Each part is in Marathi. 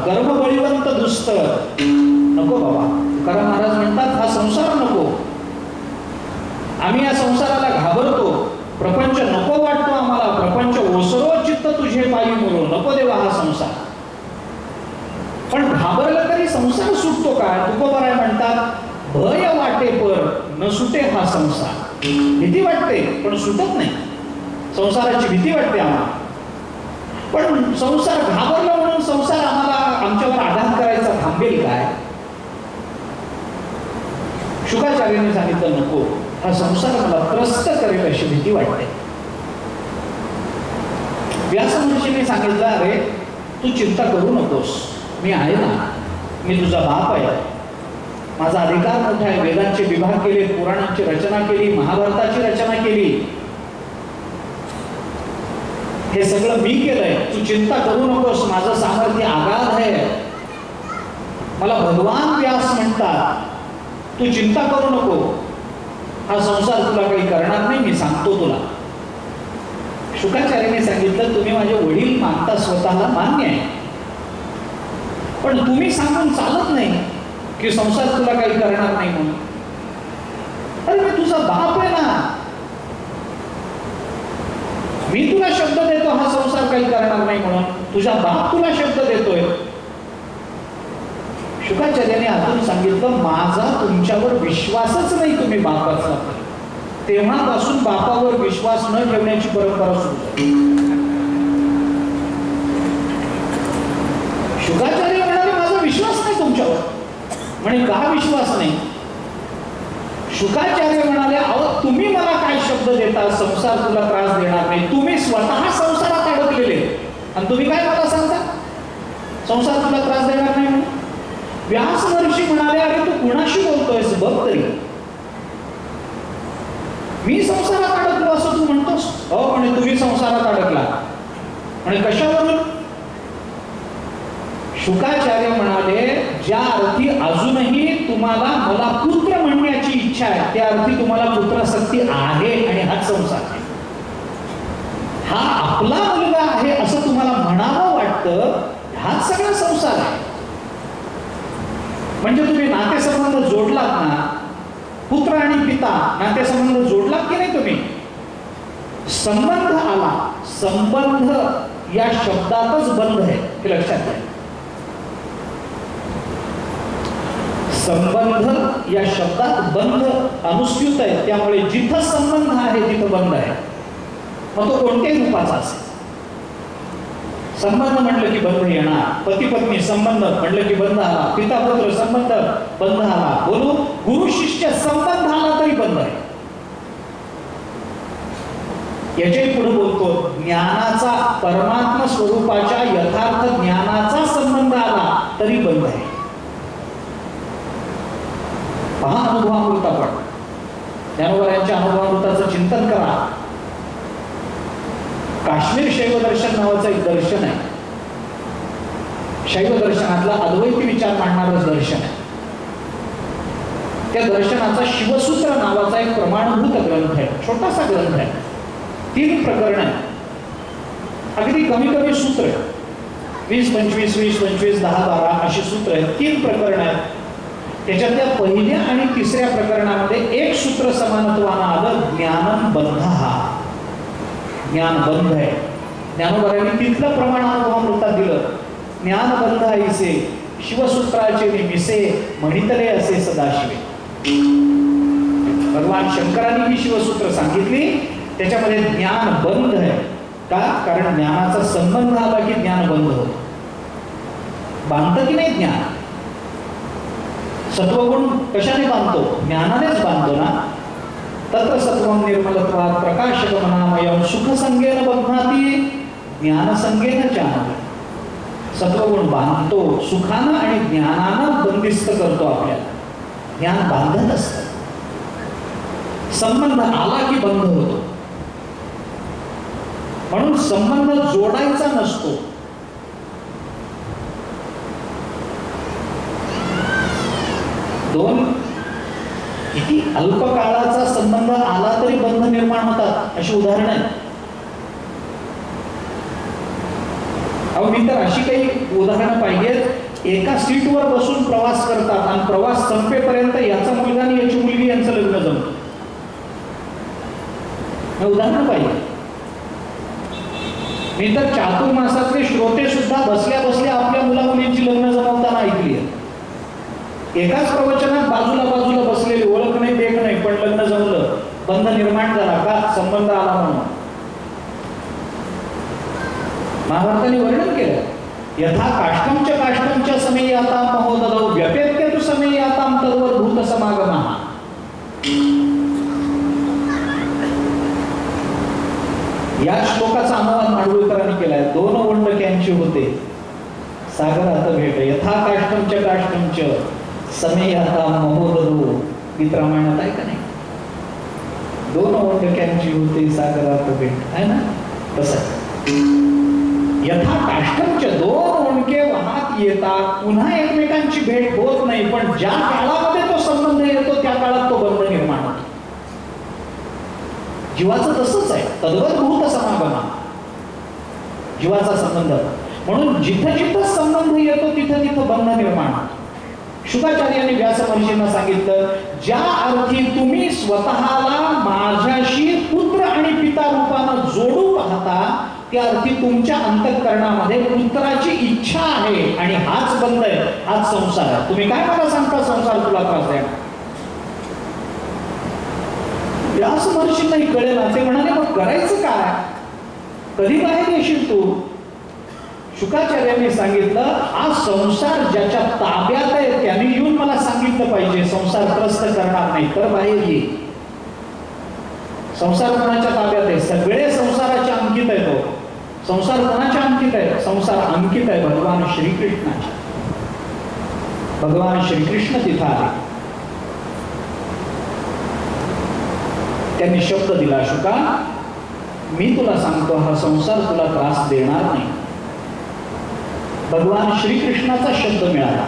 गर्भबळीवंत दुस्त नको बाबा. तुकाराम महाराज म्हणतात हा संसार नको. आम्ही या संसाराला घाबरतो. प्रपंच नको वाटतो आम्हाला. प्रपंच ओसरो चित्त तुझे पायी मुरो. नको देवा हा संसार. पण घाबरलं तरी संसार सुटतो का? तुकोबाराय म्हणतात भय वाटे पर न सुटे हा संसार. भीती वाटते पण सुटत नाही. संसाराची भीती वाटते आम्हाला. पण संसार घाबरला म्हणून संसार आम्हाला आमच्यावर आघात करायचा थांबेल काय? शुकाचार्यांनी सांगितलं नको. हा संसार मला त्रस्त करेल अशी भीती वाटते. व्यास महर्षींनी सांगितलं अरे तू चिंता करू नकोस. मी आहे ना. मी तुझा बाप आहे. माझा अधिकार मोठा आहे. वेदांचे विभाग केले, पुराणांची रचना केली, महाभारताची रचना केली. हे सगळं मी केलंय. तू चिंता करू नकोस. माझं सामर्थ्य आगाध आहे. मला भगवान व्यास म्हणतात तू चिंता करू नको. हा संसार तुला काही करणार नाही. मी सांगतो तुला. शुकाचार्याने सांगितलं तुम्ही माझे वडील मानता, स्वतःला मान्य आहे. पण तुम्ही सांगून चालत नाही की संसार तुला काही करणार नाही म्हणून. अरे मी तुझा बाप आहे ना. मी तुला शब्द देतो हा संसार काही करणार नाही म्हणून. तुझा बाप तुला शब्द देतोय. शुकाचार्याने अजून सांगितलं माझा तुमच्यावर विश्वासच नाही. तुम्ही बापाचा तेव्हापासून बापावर विश्वास न ठेवण्याची परंपरा सुरू झाली. शुकाचार्य म्हणाले माझा विश्वास नाही तुमच्यावर. म्हणे का विश्वास नाही? शुकाचार्य म्हणाले अहो तुम्ही मला काय शब्द देता संसार तुला त्रास देणार नाही. तुम्ही स्वतः संसारात अडकलेले आणि तुम्ही काय मला सांगता संसार तुला त्रास देणार नाही म्हणून. व्यास महर्षी म्हणाले अरे तू कुणाशी बोलतोयस बघ तरी. मी संसारात अडकलो असं तू म्हणतोस? हो म्हणे तुम्ही संसारात अडकला. म्हणे कशावरून? शुकाचार्य म्हणाले ज्या अर्थी अजूनही तुम्हाला मला पुत्र म्हणण्याची इच्छा आहे त्या अर्थी तुम्हाला पुत्रासक्ती आहे आणि हाच संसार आहे. हा आपला मुलगा आहे असं तुम्हाला म्हणावं वाटतं. हाच सगळा संसार आहे. म्हणजे तुम्ही नातेसंबंध जोडलात ना. पुत्र आणि पिता नातेसंबंध जोडलात की नाही तुम्ही? संबंध आला. संबंध या शब्दातच बंध आहे हे लक्षात घ्या. संबंध या शब्दात बंध अनुस्यूत आहे. त्यामुळे जिथं संबंध आहे तिथं बंध आहे. मग तो कोणत्याही रूपाचा असेल. संबंध म्हटलं की बंध येणार. पती पत्नी संबंध म्हटलं की बंध आला. पिता पुत्र संबंध बंध आला. बोलू गुरु शिष्य संबंध आला तरी बंध आहे. याच्याही पुढे बोलतो ज्ञानाचा परमात्मा स्वरूपाच्या यथार्थ ज्ञानाचा संबंध आला तरी बंध आहे. पहा अनुभवामृत आपण ज्ञानोबा अनुभवामृताचं चिंतन करा. काश्मीर शैव दर्शन नावाचं एक दर्शन आहे. शैव दर्शनातला अद्वैती विचार मांडणारं दर्शन आहे. त्या दर्शनाचा शिवसूत्र नावाचा एक प्रमाणभूत ग्रंथ आहे. छोटासा ग्रंथ आहे. 3 प्रकरण आहे. अगदी कमी कमी सूत्र आहे. 20-25 20-25 10-12 अशी सूत्र आहेत. 3 प्रकरण आहेत. त्याच्यातल्या पहिल्या आणि तिसऱ्या प्रकरणामध्ये एक सूत्र समानत्वानं आलं ज्ञानम बंध. हा ज्ञान बंध आहे. ज्ञानोबारांनी तिथलं प्रमाण अनुभवामृतात दिलं. ज्ञान बंध ऐसे शिवसूत्राचे निमिसे म्हणितले असे सदाशिवे. भगवान शंकरांनी ही शिवसूत्र सांगितली. त्याच्यामध्ये ज्ञान बंध आहे. का? कारण ज्ञानाचा संबंध आला की ज्ञान बंद होतो. बांधतं की नाही ज्ञान? सत्वगुण कशाने बांधतो? ज्ञानानेच बांधतो ना. तत्र सत्वं निर्मलत्वात् प्रकाशकमनामयं सुखसंगेन बध्नाति ज्ञानसंगेन जानति. सत्वगुण बांधतो सुखानं आणि ज्ञानानं बंदिस्त करतो आपल्याला. ज्ञान बांधत असतं. संबंध आला की बंध होतो. म्हणून संबंध जोडायचा नसतो. दोन किती अल्पकाळाचा संबंध आला तरी बंध निर्माण होतात अशी उदाहरण आहे. अहो मी तर अशी काही उदाहरणं पाहिली एका सीटवर बसून प्रवास करतात आणि प्रवास संपेपर्यंत याचा मुलगा आणि याची मुलगी यांचं लग्न जमतं. उदाहरण पाहिजे. मी तर चातुर्मासातले श्रोते सुद्धा बसल्या बसल्या आपल्या मुला मुलींची लग्न जमवताना ऐकली आहे. एकाच प्रवचनात बाजूला बाजूला बसलेली, ओळख नाही देख नाही, पण लग्न जमलं, बंध निर्माण झाला का, संबंध आला म्हणून. महाभारताने वर्णन केलं, यथा काष्ठमच्या काष्ठमच्या समयी आता महोदधौ व्यपेत्य तु समयी आता तद्वत् भूत समागमः. या श्लोकाचा अनुवाद माडगूळकरांनी केलाय. दोन ओंडक्यांची होते सागरात भेट, यथा काष्ठमच्या काष्ठमच्या समयी आता महोदधौ. गीत रामायणात आहे का नाही? दोन ओंडक्यांची होते सागरात भेट, आहे ना? तसं यथा काष्ठमच्या दोन ओंडके वाहत येतात, पुन्हा एकमेकांची भेट होत नाही, पण ज्या काळामध्ये तो संबंध येतो त्या काळात तो बंध निर्माण होतो. जीवाचं तसंच आहे, तद्वत् भूत समागमः, जीवाचा संबंध. म्हणून जिथं जिथं संबंध येतो तिथं तिथं बंध निर्माण होतो. शुकाचार्यांनी व्यास महर्षींना सांगितलं, ज्या अर्थी तुम्ही स्वतःला माझ्याशी पुत्र आणि पिता रूपानं जोडू पाहता, त्या अर्थी तुमच्या अंतःकरणामध्ये पुत्राची इच्छा आहे आणि हाच बंध आहे, हाच संसार आहे. तुम्ही काय मला सांगता संसार तुला त्रास देणार? व्यास महर्षींनाही कळेल ना. ते म्हणाले, मग करायचं काय? कधी बाहेर येशील तू? शुकाचार्यांनी सांगितलं, हा संसार ज्याच्या ताब्यात आहे त्याने येऊन मला सांगितलं पाहिजे, संसार त्रस्त करणार नाही तर बाहेर ये. संसार कोणाच्या ताब्यात आहे? सगळे संसाराच्या अंकित आहे. तो संसार कोणाच्या अंकित आहे? संसार अंकित आहे भगवान श्रीकृष्णाच्या. भगवान श्रीकृष्ण तिथं आहे. त्यांनी शब्द दिला, शुका मी तुला सांगतो हा संसार तुला त्रास देणार नाही. भगवान श्रीकृष्णाचा शब्द मिळाला.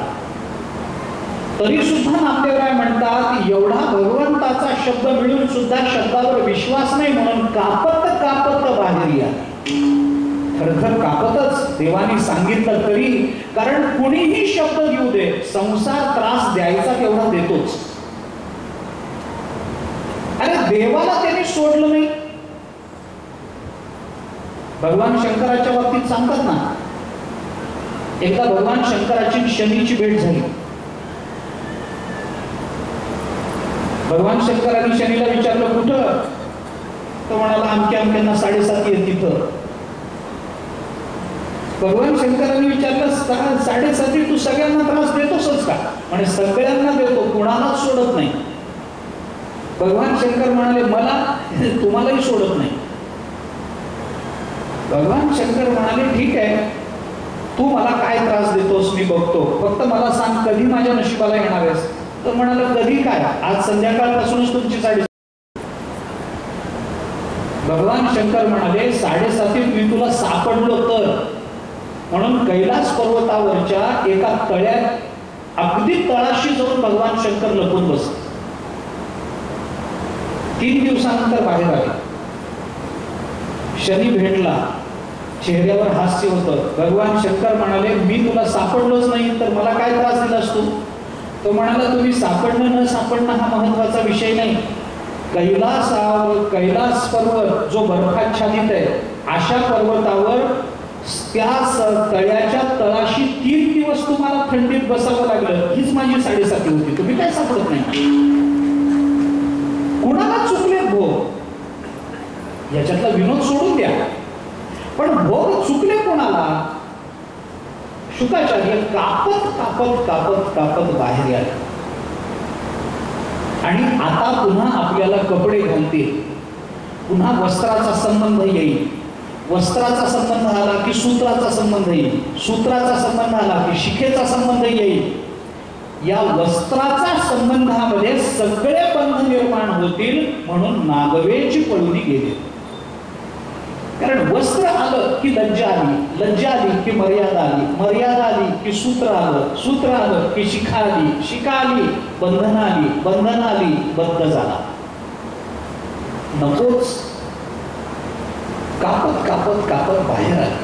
तरी सुद्धा नामदेवराय म्हणतात, एवढा भगवंताचा शब्द मिळून सुद्धा शब्दावर विश्वास नाही म्हणून कापत कापत बाहेर या. खरखर कापतच देवाने सांगितलं तरी, कारण कुणीही शब्द घेऊ दे, संसार त्रास द्यायचा तेवढा देतोच. अरे देवाला त्यांनी सोडलं नाही. भगवान शंकराच्या बाबतीत सांगतात ना, एकदा भगवान शंकराची शनीची भेट झाली. भगवान शंकरांनी शनीला विचारलं, कुठं? तो म्हणाला, अमक्या अमक्यांना 7.5 आहेत तिथं. भगवान शंकरांनी विचारलं, 7.5 तू सगळ्यांना त्रास देतोसच का? म्हणजे सगळ्यांना देतो, कोणालाच सोडत नाही. भगवान शंकर म्हणाले, मला तुम्हालाही सोडत नाही. भगवान शंकर म्हणाले, ठीक आहे, तू मला काय त्रास देतोस मी बघतो, फक्त मला सांग कधी माझ्या नशिबाला येणार आहेस? तर म्हणाला, कधी काय? आज संध्याकाळपासूनच तुमची 7.5. भगवान शंकर म्हणाले, 7.5 मी तुला सापडलो तर. म्हणून कैलास पर्वतावरच्या एका तळ्यात अगदी तळाशी जाऊन भगवान शंकर लपून बसले. 3 दिवसानंतर बाहेर आले. शनी भेटला, चेहऱ्यावर हास्य होतं. भगवान शंकर म्हणाले, मी तुला सापडलोच नाही तर मला काय त्रास दिलास तू? तो म्हणाला, तुम्ही सापडणं न सापडणं हा महत्वाचा विषय नाही. कैलास पर्वत जो बर्फाच्छादित आहे, अशा पर्वतावर त्या तळ्याच्या तळाशी 3 दिवस तुम्हाला थंडीत बसावं लागलं, हीच माझी 7.5 होती. तुम्ही काय सापडत नाही? कुणाला चुकले भोग? याच्यातला विनोद सोडून द्या, पण भोग चुकले कोणाला? शुकाचार्य कापत कापत कापत कापत बाहेर आले आणि आता पुन्हा आपल्याला कपडे घालतील, पुन्हा वस्त्राचा संबंध येईल. वस्त्राचा संबंध आला की सूत्राचा संबंध येईल, सूत्राचा संबंध आला की शिखेचा संबंध येईल. या वस्त्राचा संबंधामध्ये सगळे बंध निर्माण होतील. म्हणून नागवेची पळून गेली. कारण वस्त्र आलं की लज्जा आली, लज्जा आली की मर्यादा आली, मर्यादा आली की सूत्र आलं, सूत्र आलं की शिखा आली, शिखा आली बंधन आली, बंधन आली बद्ध झाला. नकोच. कापत कापत कापत बाहेर आले.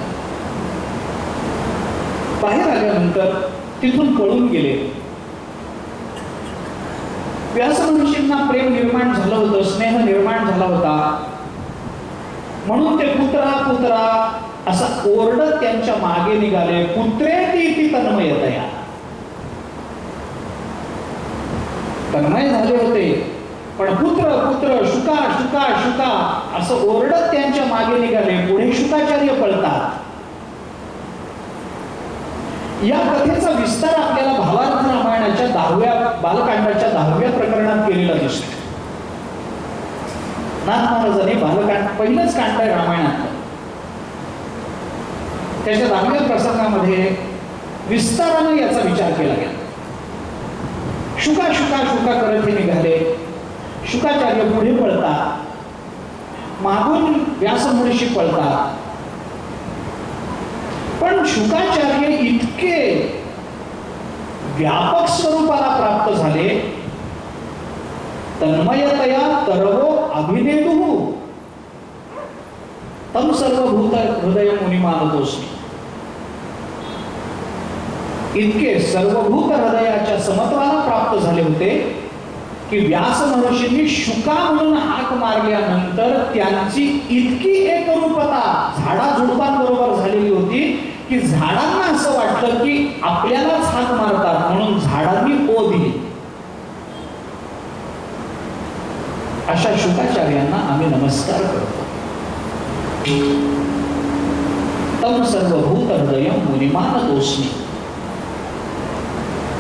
बाहेर आल्यानंतर तिथून पळून गेले. व्यास महर्षींना प्रेम निर्माण झालं होतं, स्नेह निर्माण झाला होता, म्हणून ते पुत्रा पुत्रा असा ओरडत त्यांच्या मागे निघाले. पुत्रेती तन्मयतया, तन्मय झाले होते, पण पुत्र पुत्र शुका शुका शुका असं ओरडत त्यांच्या मागे निघाले. पुढे शुकाचार्य पळतात. या कथेचा विस्तार आपल्याला भावार्थ रामायणाच्या 10व्या बालकांडाच्या 10व्या प्रकरणात केलेला दिसतो. नाथ महाराजांनी बालकांड पहिलंच कांड आहे रामायणात, त्याच्या 10व्या प्रसंगामध्ये विस्ताराने याचा विचार केला गेला. शुका शुका शुका करत हे निघाले. शुकाचार्य पुढे पळतात, मागून व्यास महर्षी पळतात. पण शुकाचार्य इतके व्यापक स्वरूपाला प्राप्त झाले, तन्मयतया तरवो अभिनेतुः तम सर्वभूत हृदय मुनी मानतोस्मी. इतके सर्वभूत हृदयाच्या समत्वाला प्राप्त झाले होते की व्यास महर्षींनी शुका म्हणून हाक मारल्यानंतर त्यांची इतकी एकरूपता झाडाझुडपांबरोबर झालेली होती की झाडांना असं वाटलं की आपल्यालाच हाक मारतात, म्हणून झाडांनी ओ दिली. अशा शुकाचार्यांना आम्ही नमस्कार करतो. तम सर्वभूत हृदय मुनिमानतोस्मी,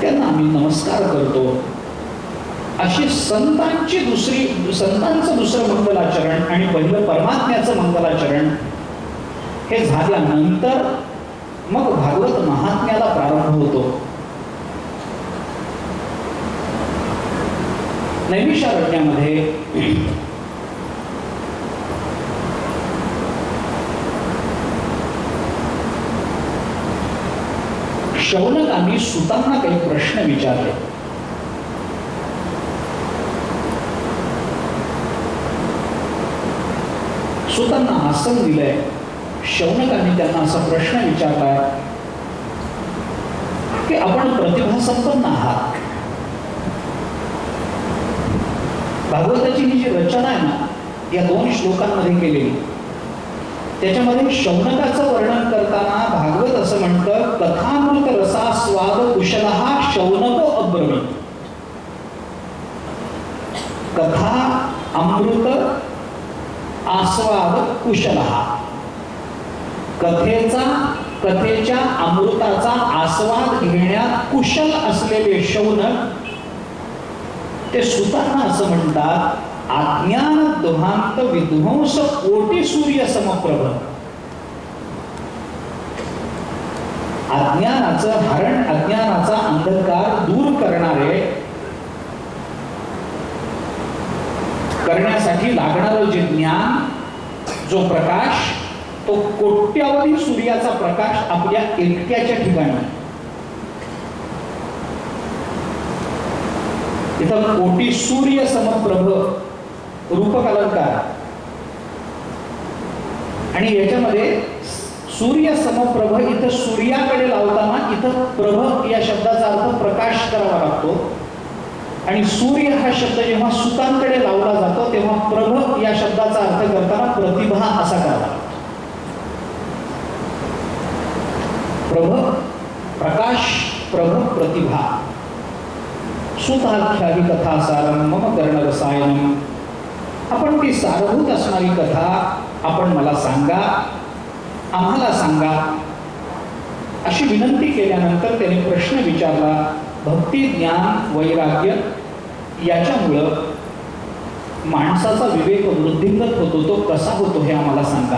त्यांना आम्ही नमस्कार करतो. अशी संतांचं दुसरं मंगलाचरण आणि पहिलं परमात्म्याचं मंगलाचरण हे झाल्यानंतर मग भागवत महात्म्याला प्रारंभ होतो. नैमिषारण्यामध्ये शौनकांनी सुतांना काही प्रश्न विचारले. सुतांना आसन दिलंय. शौनकांनी त्यांना असा प्रश्न विचारलाय की आपण प्रतिभासंपन्न आहात. भागवताची ही जी रचना आहे ना, या 2 श्लोकांमध्ये केलेली, त्याच्यामध्ये शौनकाचं वर्णन करताना भागवत असं म्हणतं, कथामृत रसास्वाद कुशलः शौनको अब्रवीत. कथा अमृत आस्वाद कुशलः, कथेच्या अमृताचा आस्वाद घेण्यात कुशल असलेले शौनक ते सुतांना असं म्हणतात, अज्ञान दुहांत विध्वंस कोटी सूर्य समप्रभ. अज्ञानाचं हरण, अज्ञानाचा अंधकार दूर करण्यासाठी लागणारं जे ज्ञान, जो प्रकाश, तो कोट्यावधी सूर्याचा प्रकाश आपल्या एकट्याच्या ठिकाणी. इथं कोटी सूर्य समप्रभ रूपक अलंकार, आणि याच्यामध्ये सूर्य समप्रभ इथं सूर्याकडे लावताना इथं प्रभ या शब्दाचा अर्थ प्रकाश करावा लागतो, आणि सूर्य हा शब्द जेव्हा सुतांकडे लावला जातो तेव्हा प्रभ या शब्दाचा अर्थ करताना प्रतिभा असा करावा लागतो. प्रभ प्रकाश, प्रभ प्रतिभा. सुताख्याही कथा सारं मम कर्णरसायनम. आपण ती सारभूत असणारी कथा आपण मला सांगा, आम्हाला सांगा, अशी विनंती केल्यानंतर त्याने प्रश्न विचारला. भक्ती, ज्ञान, वैराग्य याच्यामुळं माणसाचा विवेक वृद्धिंगत होतो, तो कसा होतो हे आम्हाला सांगा.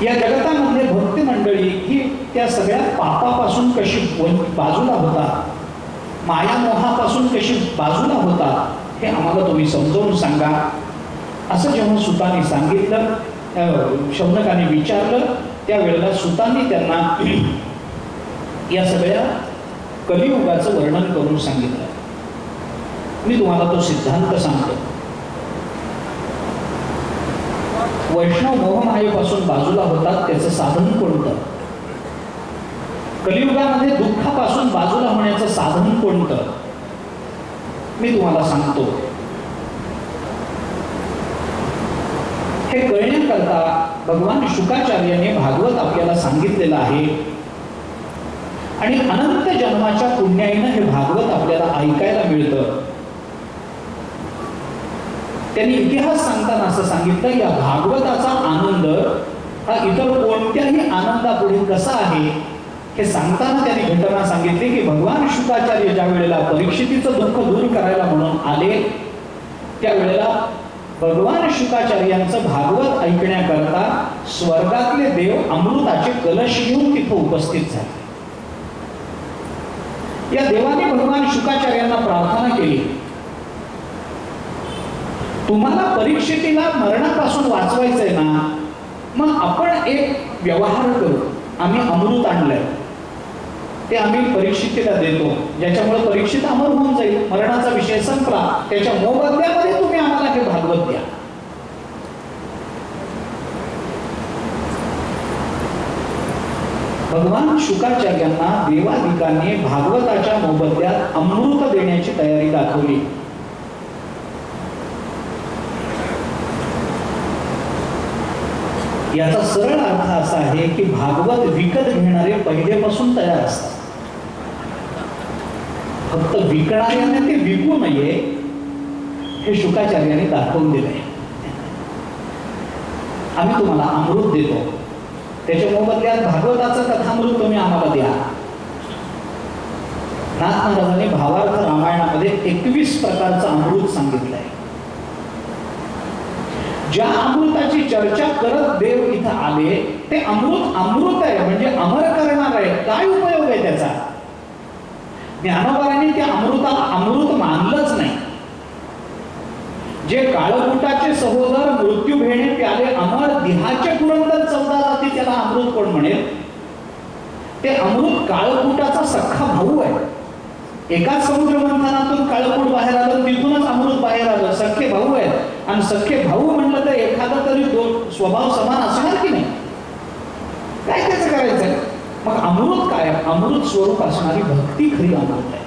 या जगतामध्ये भक्ती मंडळी ही त्या सगळ्या पापापासून कशी बाजूला होता, मायामोहापासून कशी बाजूला होता, हे आम्हाला तुम्ही समजावून सांगा. असं जेव्हा सुतांनी सांगितलं, शौनकाने विचारलं, त्यावेळेला सुतांनी त्यांना या सगळ्या कलियुगाचं वर्णन करून सांगितलं. मी तुम्हाला तो सिद्धांत सांगतो. वैष्णव मोहमायेपासून बाजूला होतात, त्याचं साधन कोणतं? कलियुगामध्ये दुःखापासून बाजूला होण्याचं साधन कोणतं मी तुम्हाला सांगतो. हे कळण्याकरता भगवान शुकाचार्याने भागवत आपल्याला सांगितलेलं आहे आणि अनंत जन्माच्या पुण्याईनं हे भागवत आपल्याला ऐकायला मिळतं. त्यांनी इतिहास सांगताना असं सांगितलं, या भागवताचा आनंद हा इतर कोणत्याही आनंदापुढे कसा आहे हे सांगताना त्यांनी घटना सांगितली की भगवान शुकाचार्य ज्या वेळेला परीक्षितीचं दुःख दूर करायला म्हणून आले, त्यावेळेला भगवान शुकाचार्यांचं भागवत ऐकण्याकरता स्वर्गातले देव अमृताचे कलश घेऊन तिथं उपस्थित झाले. या देवाने भगवान शुकाचार्यांना प्रार्थना केली, तुम्हाला परीक्षितीला मरणापासून वाचवायचंय ना, मग आपण एक व्यवहार करू. आम्ही अमृत आणलंय, ते आम्ही परीक्षितीला देतो, ज्याच्यामुळे परीक्षित अमर होऊन जाईल, मरणाचा विषय संपला. त्याच्या मोबदल्यामध्ये तुम्ही आम्हाला हे भागवत द्या. भगवान शुकाचार्यांना देवादिकांनी भागवताच्या मोबदल्यात अमृत देण्याची तयारी दाखवली. याचा सरळ अर्थ असा आहे की भागवत विकत घेणारे पहिलेपासून तयार असतात, फक्त विकणाऱ्याने ते विकू नये हे शुकाचार्याने दाखवून दिले. आम्ही तुम्हाला अमृत देतो, त्याच्या मोबदल्यात भागवताचं कथामृत तुम्ही आम्हाला द्या. नाथ महाराजांनी भावार्थ रामायणामध्ये 21 प्रकारचं अमृत सांगितलंय. ज्या अमृताची चर्चा करत देव इथं आले ते अमृत अमृत आहे, म्हणजे अमर करणार आहे. काय उपयोग आहे त्याचा? ज्ञानोबारांनी त्या अमृताला अमृत मानलंच नाही. जे काळकुटाचे सहोदर मृत्यू भेणे प्याले अमर देहाचे पुरंदर 14 जाती त्याला अमृत कोण म्हणेल? ते अमृत काळकुटाचा सख्खा भाऊ आहे. एकाच समुद्र मंथनातून काळकूट बाहेर आलं, तिथूनच अमृत बाहेर आलं. सख्खे भाऊ आहेत आणि सख्खे भाऊ म्हणलं तर एखादा तरी दोन स्वभाव समान असणार की नाही? काय त्याचं करायचंय? मग अमृत काय? अमृत स्वरूप असणारी भक्ती खरी अमृत आहे.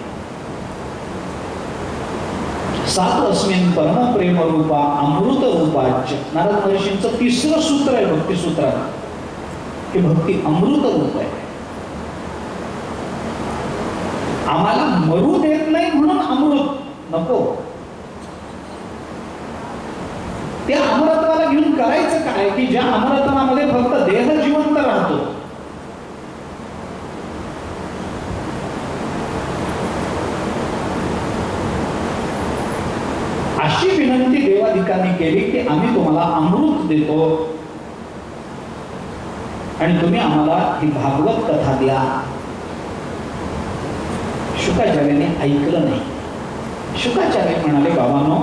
सात अस्मिन परम प्रेम रूपा अमृत रूपाच. नारद महर्षींचं 3रं सूत्र आहे भक्ती सूत्रात, की भक्ती अमृत रूप आहे. आम्हाला मरू देत नाही म्हणून अमृत नको. त्या अमरत्वाला घेऊन करायचं काय की ज्या अमरत्वामध्ये फक्त देह जिवंत राहतो. अशी विनंती देवादिकांनी केली की आम्ही तुम्हाला अमृत देतो आणि तुम्ही आम्हाला ही भागवत कथा द्या. शुकाचार्याने ऐकलं नाही. शुकाचार्य म्हणाले, बाबांनो,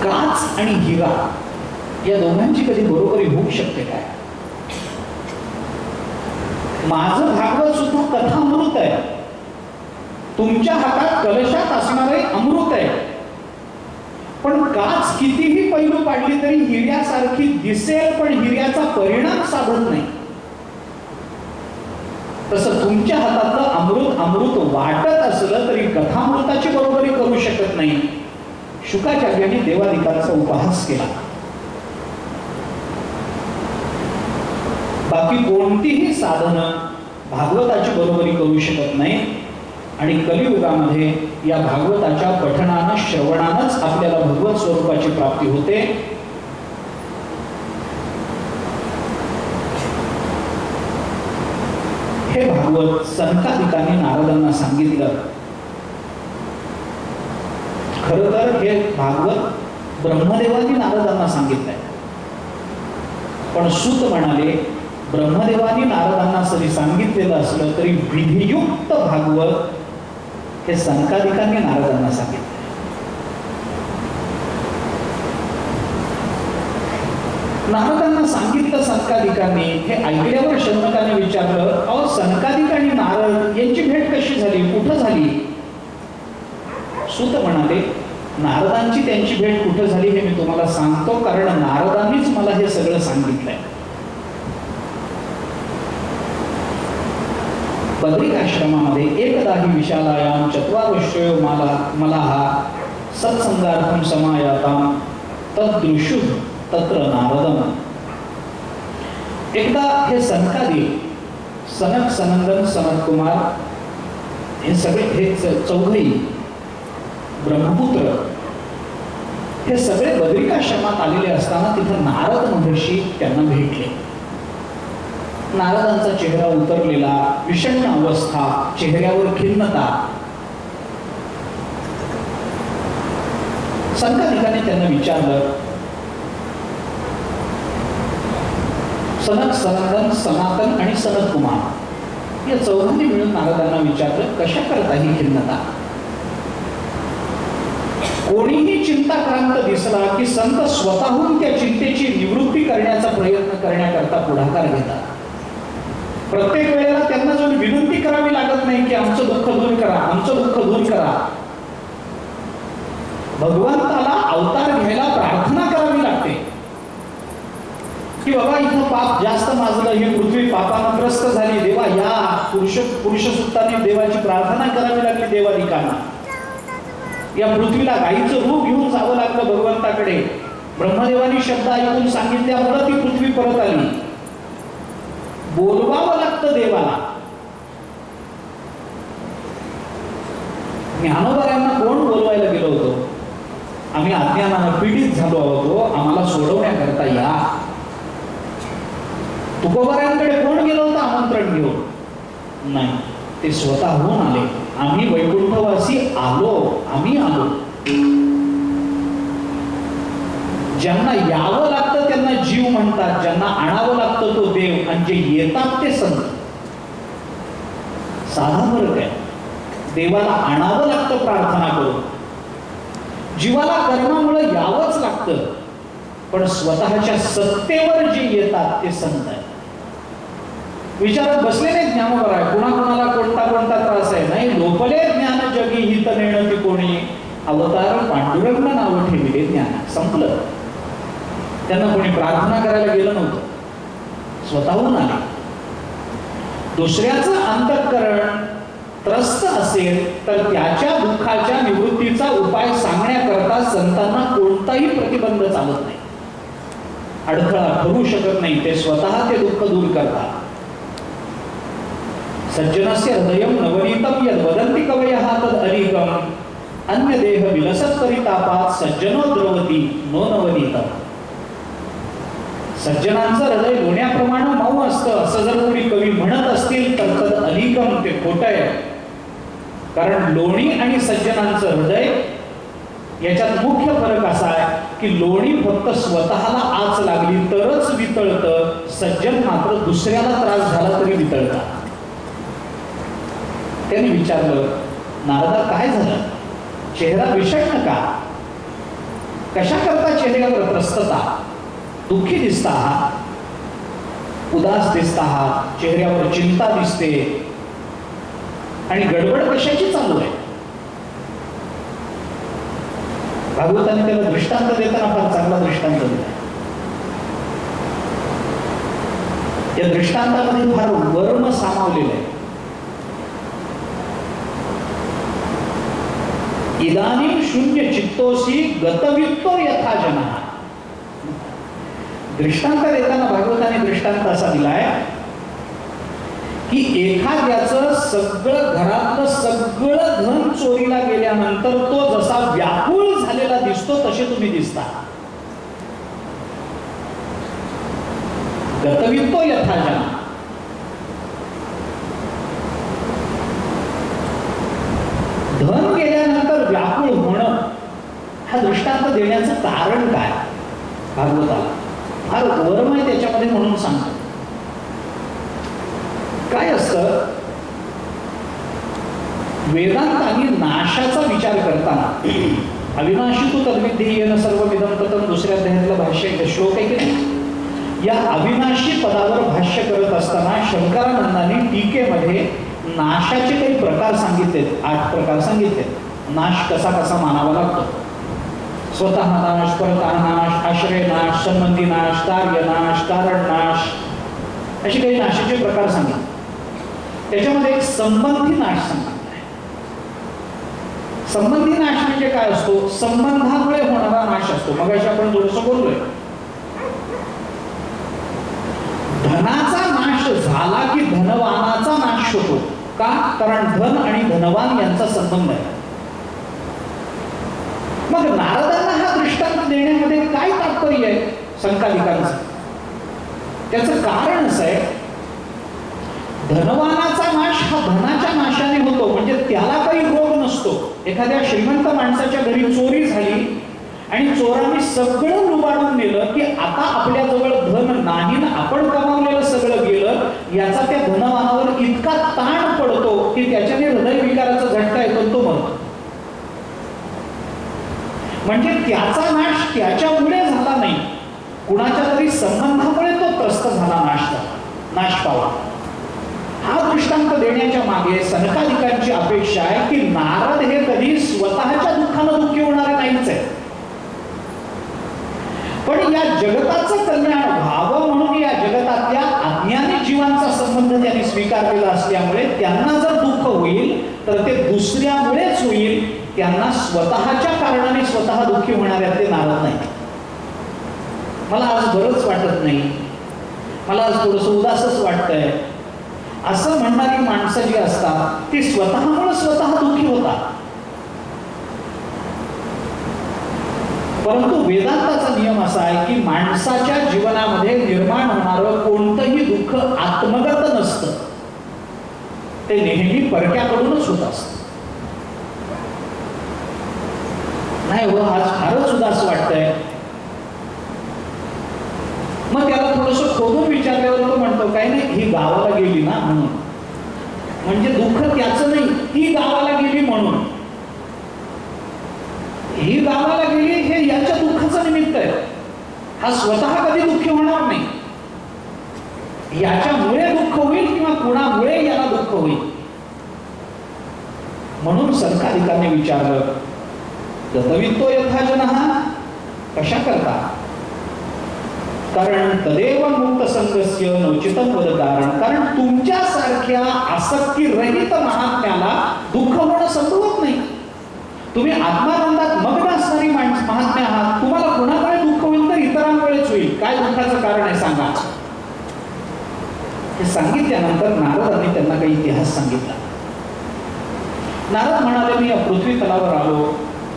काच आणि हिरा या दोघांची कधी बरोबरी होऊ शकते काय? माझं भागवत सुद्धा कथामृत आहे, तुमच्या हातात कलशात असणारे अमृत आहे. पण काच कितीही पैलू पाडली तरी हिऱ्यासारखी दिसेल, पण हिऱ्याचा परिणाम साधत नाही. तसं तुमच्या हातातलं अमृत अमृत वाटत असलं तरी कथामृताची बरोबरी करू शकत नाही. शुकाचार्यांनी देवादिकांचा उपहास केला. बाकी कोणतीही साधनं भागवताची बरोबरी करू शकत नाही. आणि कलियुगामध्ये या भागवताच्या पठणानं श्रवणानंच आपल्याला भगवत स्वरूपाची प्राप्ती होते. हे भागवत संतादिकांनी नारदांना सांगितलं. खरं तर हे भागवत ब्रह्मदेवांनी नारदांना सांगितलंय, पण सूत म्हणाले ब्रह्मदेवांनी नारदांना जरी सांगितलेलं असलं तरी विधियुक्त भागवत हे संतादिकांनी नारदांना सांगितलं. नारदांना सांगितलं संतादिकांनी. हे ऐकल्यावर शौनकाने विचारलं, अहो संतादिक आणि नारद यांची भेट कशी झाली, कुठं झाली? सूत म्हणाले, नारदांची त्यांची भेट कुठं झाली हे मी तुम्हाला सांगतो, कारण नारदांनीच मला हे सगळं सांगितलंय. बद्रिकाश्रमामध्ये एकदाही विशालायां चत्वारश्रयो मलाः सत्संगार्थं समायातां तद्दृशु तत्र नारदम. एकदा हे सनकादी सनक सनंदन सनत कुमार हे सगळे हे चौघही ब्रह्मपुत्र हे सगळे बद्रिकाश्रमात आलेले असताना तिथं नारद महर्षी त्यांना भेटले. नारदांचा चेहरा उतरलेला, विषण्ण अवस्था, चेहऱ्यावर खिन्नता. संकानिकाने त्यांना विचारलं, सनक सनंदन सनातन आणि सनत कुमार या चौघांनी मिळून नारदांना विचारलं, कशा करता ही खिन्नता? कोणीही चिंताक्रांत दिसला की संत स्वतःहून त्या चिंतेची निवृत्ती करण्याचा प्रयत्न करण्याकरता पुढाकार घेतात. प्रत्येक वेळेला त्यांना जाऊन विनंती करावी लागत नाही की आमचं दुःख दूर करा, आमचं दुःख दूर करा. भगवंताला अवतार घ्यायला प्रार्थना करावी लागते की बाबा इथं पाप जास्त माजलं, ही पृथ्वी पापानं त्रस्त झाली, देवा या. पुरुष सुत्ताने देवाची प्रार्थना करावी लागली देवादिकांना. या पृथ्वीला गाईचं रूप घेऊन जावं लागलं भगवंताकडे. ब्रह्मदेवानी शब्द ऐकून सांगितल्यामुळे ती पृथ्वी परत आली. बोलवावं लागतं देवाला. ज्ञानोबा कोण बोलवायला गेलो होतो? आम्ही अज्ञानानं पीडित झालो होतो, आम्हाला सोडवण्याकरता या. तुकोबारांकडे कोण गेलो होतं आमंत्रण घेऊन? नाही, ते स्वतःहून आले. आम्ही वैकुंठवासी आलो, आम्ही आलो. ज्यांना यावं लागतं त्यांना जीव म्हणतात, ज्यांना आणावं लागतं तो देव, आणि जे येतात ते संत. साधा फरक आहे. देवाला आणावं लागतं प्रार्थना करून, जीवाला कर्मामुळे यावंच लागतं, पण स्वतःच्या सत्तेवर जे येतात ते संत आहे. विचारात बसले नाही ज्ञानोबा आहे कुणाकुणाला कोणता कोणता त्रास आहे? नाही, लोपले ज्ञान जगी हित नेणती कोणी, अवतार पांडुरंग नाव ठेविले ज्ञान. संपलं. त्यांना कोणी प्रार्थना करायला गेलं नव्हतं, स्वतःहून आले. दुसऱ्याचं अंतःकरण त्रस्त असेल तर त्याच्या दुःखाच्या निवृत्तीचा उपाय सांगण्याकरता संतांना कोणताही प्रतिबंध चालत नाही, अडथळा ठरू शकत नाही. ते स्वतः ते दुःख दूर करतात. सज्जनस्य हृदयं नवनीतं यद् वदन्ति कवयः तद् अलीकम् अन्य देह विलसत् परितापात सज्जनो द्रवती नो नवनीतम्. सज्जनांचं हृदय लोण्याप्रमाणे मऊ असतं असं जर कोणी कवी म्हणत असतील तर तद् अलीकम, ते खोटं आहे. कारण लोणी आणि सज्जनांचं हृदय याच्यात मुख्य फरक असा आहे की लोणी फक्त स्वतःला आच लागली तरच वितळतं, सज्जन मात्र दुसऱ्याला त्रास झाला तरी वितळतात. त्यांनी विचारलं, नारदा काय झालं? चेहरा विषण्ण का? कशा करता चेहऱ्यावर त्रस्तता? दुःखी दिसता आहात, उदास दिसता आहात, चेहऱ्यावर चिंता दिसते, आणि गडबड कशाची चालू आहे? भागवताने त्याला दृष्टांत देताना फार चांगला दृष्टांत दिला. या दृष्टांतामध्ये फार वर्म सामावलेलं आहे. इदानीं शून्य चित्तोसी गतवित्तो यथा जनः. दृष्टांत देताना भागवताने दृष्टांत असा दिलाय की एखाद्याचं सगळं घरातलं सगळं धन चोरीला गेल्यानंतर तो जसा व्याकुळ झालेला दिसतो तसे तुम्ही दिसता. गतवित्तो यथा जनः. धन गेल्यानंतर व्याकुळ होणं, हा दृष्टांत देण्याचं कारण काय? भागवताला फार वर्म आहे त्याच्यामध्ये, म्हणून सांगतो. काय असतं, वेदांतांनी नाशाचा विचार करताना अविनाशी तू तद्विधी येणं सर्वविधम ततम, दुसऱ्या अध्यायातलं भाष्य श्लोक आहे की नाही, या अविनाशी पदावर भाष्य करत असताना शंकरानंदांनी टीकेमध्ये नाशाचे काही प्रकार सांगितलेत. 8 प्रकार सांगितलेत. नाश कसा कसा मानावा लागतो. स्वतः नाश, परतः नाश, आश्रय नाश, संबंधी नाश, कार्य नाश, कारण नाश, असे काही नाशाचे प्रकार सांगितले. त्याच्यामध्ये एक संबंधी नाश सांगितला आहे. संबंधी नाश म्हणजे काय असतो? संबंधामुळे होणारा नाश असतो. मगाशी आपण थोडंसं बोललोय. धनाचा नाश झाला की धनवानाचा नाश होतो. का? कारण धन आणि धनवान यांचा संबंध आहे. मग नारदांना हा दृष्टांत देण्यामध्ये काय तात्पर्य आहे संकालिकांचं? त्याचं कारण असं आहे, धनवानाचा नाश हा धनाच्या नाशाने होतो. म्हणजे त्याला काही रोग नसतो. एखाद्या श्रीमंत माणसाच्या घरी चोरी झाली आणि चोरांनी सगळं लुबाडून नेलं की आता आपल्याजवळ धन नाही ना, आपण कमावलेलं सगळं गेलं, याचा त्या धनवानावर इतका ताण पडतो की त्याच्याने हृदयविकाराचा झटका येतो, तो मरतो. म्हणजे त्याचा नाश त्याच्यामुळे झाला नाही, कुणाच्या तरी संबंधामुळे तो त्रस्त झाला, नाश पावला. हा दृष्टांत देण्याच्या मागे सनकादिकांची अपेक्षा आहे की नारद हे कधी स्वतःच्या दुःखानं दुःखी होणारे नाहीच आहे, पण या जगताचं कल्याण व्हावं म्हणून या जगतातल्या अज्ञानी जीवांचा संबंध त्यांनी स्वीकारलेला असल्यामुळे त्यांना जर दुःख होईल तर ते दुसऱ्यामुळेच होईल. त्यांना स्वतःच्या कारणाने स्वतः दुःखी होणाऱ्या ते नारद नाही. मला आज बरंच वाटत नाही, मला आज थोडंसं उदासच वाटतंय, असं म्हणणारी माणसं जी असतात ती स्वतःमुळे स्वतः दुःखी होतात. परंतु वेदांताचा नियम असा आहे की माणसाच्या जीवनामध्ये निर्माण होणारं कोणतंही दुःख आत्मगत नसतं, ते नेहमी परक्याकडूनच होत असतं. नाही हो, आज फारच उदास वाटतंय. मग त्याला थोडंसं खोदून विचारल्यावर तो म्हणतो काय नाही, ही गावाला गेली ना म्हणून. म्हणजे दुःख त्याचं नाही, ही गावाला गेली म्हणून. ही गावाला गेली हे याच्या दुःखाचं निमित्त आहे. हा स्वतः कधी दुःखी होणार नाही. याच्यामुळे दुःख होईल किंवा कुणामुळे याला दुःख होईल. म्हणून संकालिकांनी विचारलं, गतवित्तो यथा जनः, कशा करता? कारण तदेव मुक्त संगस्य नोचितम वद कारण. कारण तुमच्यासारख्या आसक्ती रहित महात्म्याला दुःख होणं संभवत नाही. तुम्ही आत्मानंदात मग्न असणारी महात्मे आहात. तुम्हाला कुणामुळे दुःख होईल तर इतरांमुळेच होईल. काय दुःखाचं कारण आहे सांगा. हे सांगितल्यानंतर नारदांनी त्यांना काही इतिहास सांगितला. नारद म्हणाले, मी या पृथ्वी तलावर आलो,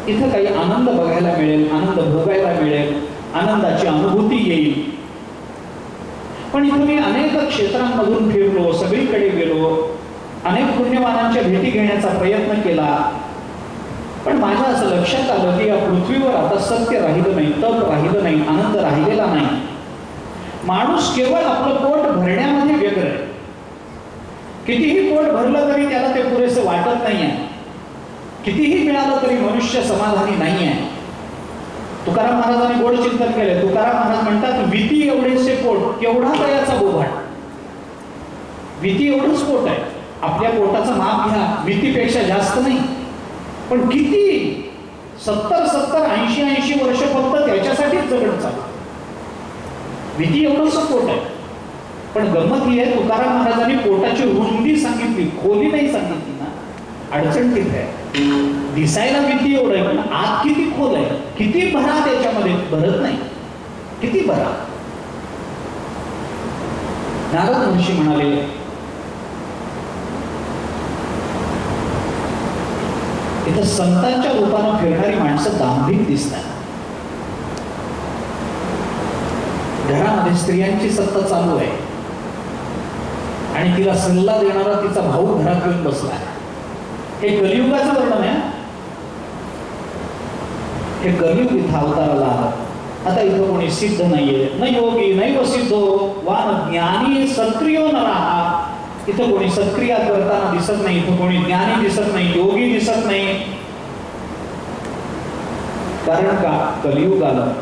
इथं काही आनंद बघायला मिळेल, आनंद भोगायला मिळेल, आनंदाची अनुभूती येईल. पण इथं मी अनेक क्षेत्रांमधून फिरलो, सगळीकडे गेलो, अनेक पुण्यवानांच्या भेटी घेण्याचा प्रयत्न केला. पण माझ्या असं लक्षात आलं की या पृथ्वीवर आता सत्य राहिलं नाही, तप राहिलं नाही, आनंद राहिलेला नाही. माणूस केवळ आपलं पोट भरण्यामध्ये व्यग्र आहे. कितीही पोट भरलं तरी त्याला ते पुरेसे वाटत नाहीये. कितीही मिळालं तरी मनुष्य समाधानी नाहीये. तुकाराम महाराजांनी गोड चिंतन केले. तुकाराम महाराज म्हणतात, विती एवढेसे पोट, केवढा दयाचा बोभाट. विती एवढंच पोट आहे. आपल्या पोटाचं माप घ्या, वितीपेक्षा जास्त नाही. पण किती 70-80 वर्ष फक्त त्याच्यासाठीच जगणं चालू. विधी एवढंच पोट आहे. पण गंमत ही आहे, तुकाराम महाराजांनी पोटाची रुंदी सांगितली, खोली नाही सांगितली ना. अडचण तिथे आहे. दिसायला भीती एवढं आहे, पण आत किती खोल आहे, किती भरा त्याच्यामध्ये, भरत नाही. किती भरा. नारद महर्षी म्हणाले, इथं संतांच्या रूपानं फिरणारी माणसं दांभिक दिसतात. घरामध्ये स्त्रियांची सत्ता चालू आहे आणि तिला सल्ला देणारा तिचा भाऊ घरात येऊन बसलाय. हे कलियुगाचं वर्णन आहे. हे कलियुग इथं अवताराला आलं. आता इथं कोणी सिद्ध नाहीये, न योगी नैव सिद्धो वा न ज्ञानी सत्रियो नराहा. इथं कोणी सत्क्रिया करताना दिसत नाही, इथं कोणी ज्ञानी दिसत नाही, योगी दिसत नाही. कारण का? कलियुग आलं.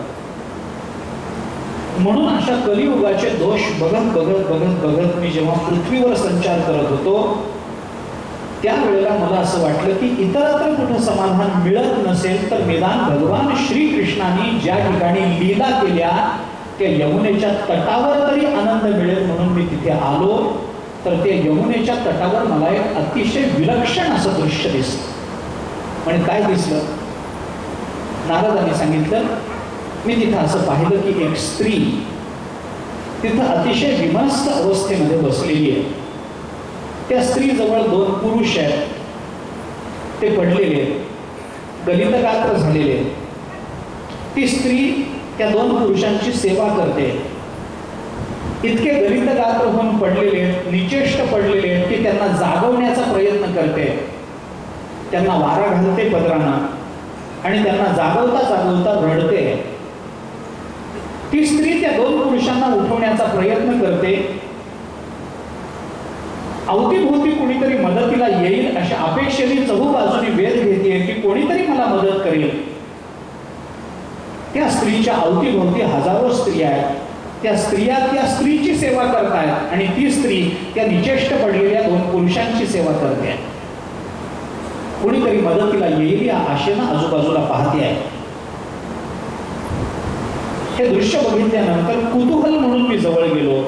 म्हणून अशा कलियुगाचे दोष बघत बघत बघत बघत मी जेव्हा पृथ्वीवर संचार करत होतो त्यावेळेला मला असं वाटलं की इतरत्र कुठं समाधान मिळत नसेल तर निदान भगवान श्रीकृष्णाने ज्या ठिकाणी लीला केल्या त्या यमुनेच्या तटावर तरी आनंद मिळेल म्हणून मी तिथे आलो. तर ते यमुनेच्या तटावर मला एक अतिशय विलक्षण असं दृश्य दिसलं. म्हणजे काय दिसलं? नारदांनी सांगितलं, मी तिथं असं पाहिलं की एक स्त्री तिथं अतिशय विमस्त अवस्थेमध्ये बसलेली आहे. त्या स्त्रीजवळ 2 पुरुष आहेत, ते पडलेले, गलितगात्र झालेले. ती स्त्री त्या 2 पुरुषांची सेवा करते. इतके गलितगात्र होऊन पडलेले, निचेष्ट पडलेले की त्यांना जागवण्याचा प्रयत्न करते. त्यांना वारा घालते पदरानं आणि त्यांना जागवता जागवता रडते. ती स्त्री त्या 2 पुरुषांना उठवण्याचा प्रयत्न करते. अवतीभोवती कोणीतरी मदतीला येईल अशा अपेक्षेने चहूबाजूने वेध घेते की कोणीतरी मला मदत करेल. त्या स्त्रीच्या अवतीभोवती हजारो स्त्रिया आहेत. त्या स्त्रिया त्या स्त्रीची सेवा करतायत आणि ती स्त्री त्या निचेष्ट पडलेल्या 2 पुरुषांची सेवा करते. कोणीतरी मदतीला येईल या आशेनं आजूबाजूला पाहते आहे. हे दृश्य बघितल्यानंतर कुतूहल म्हणून मी जवळ गेलो.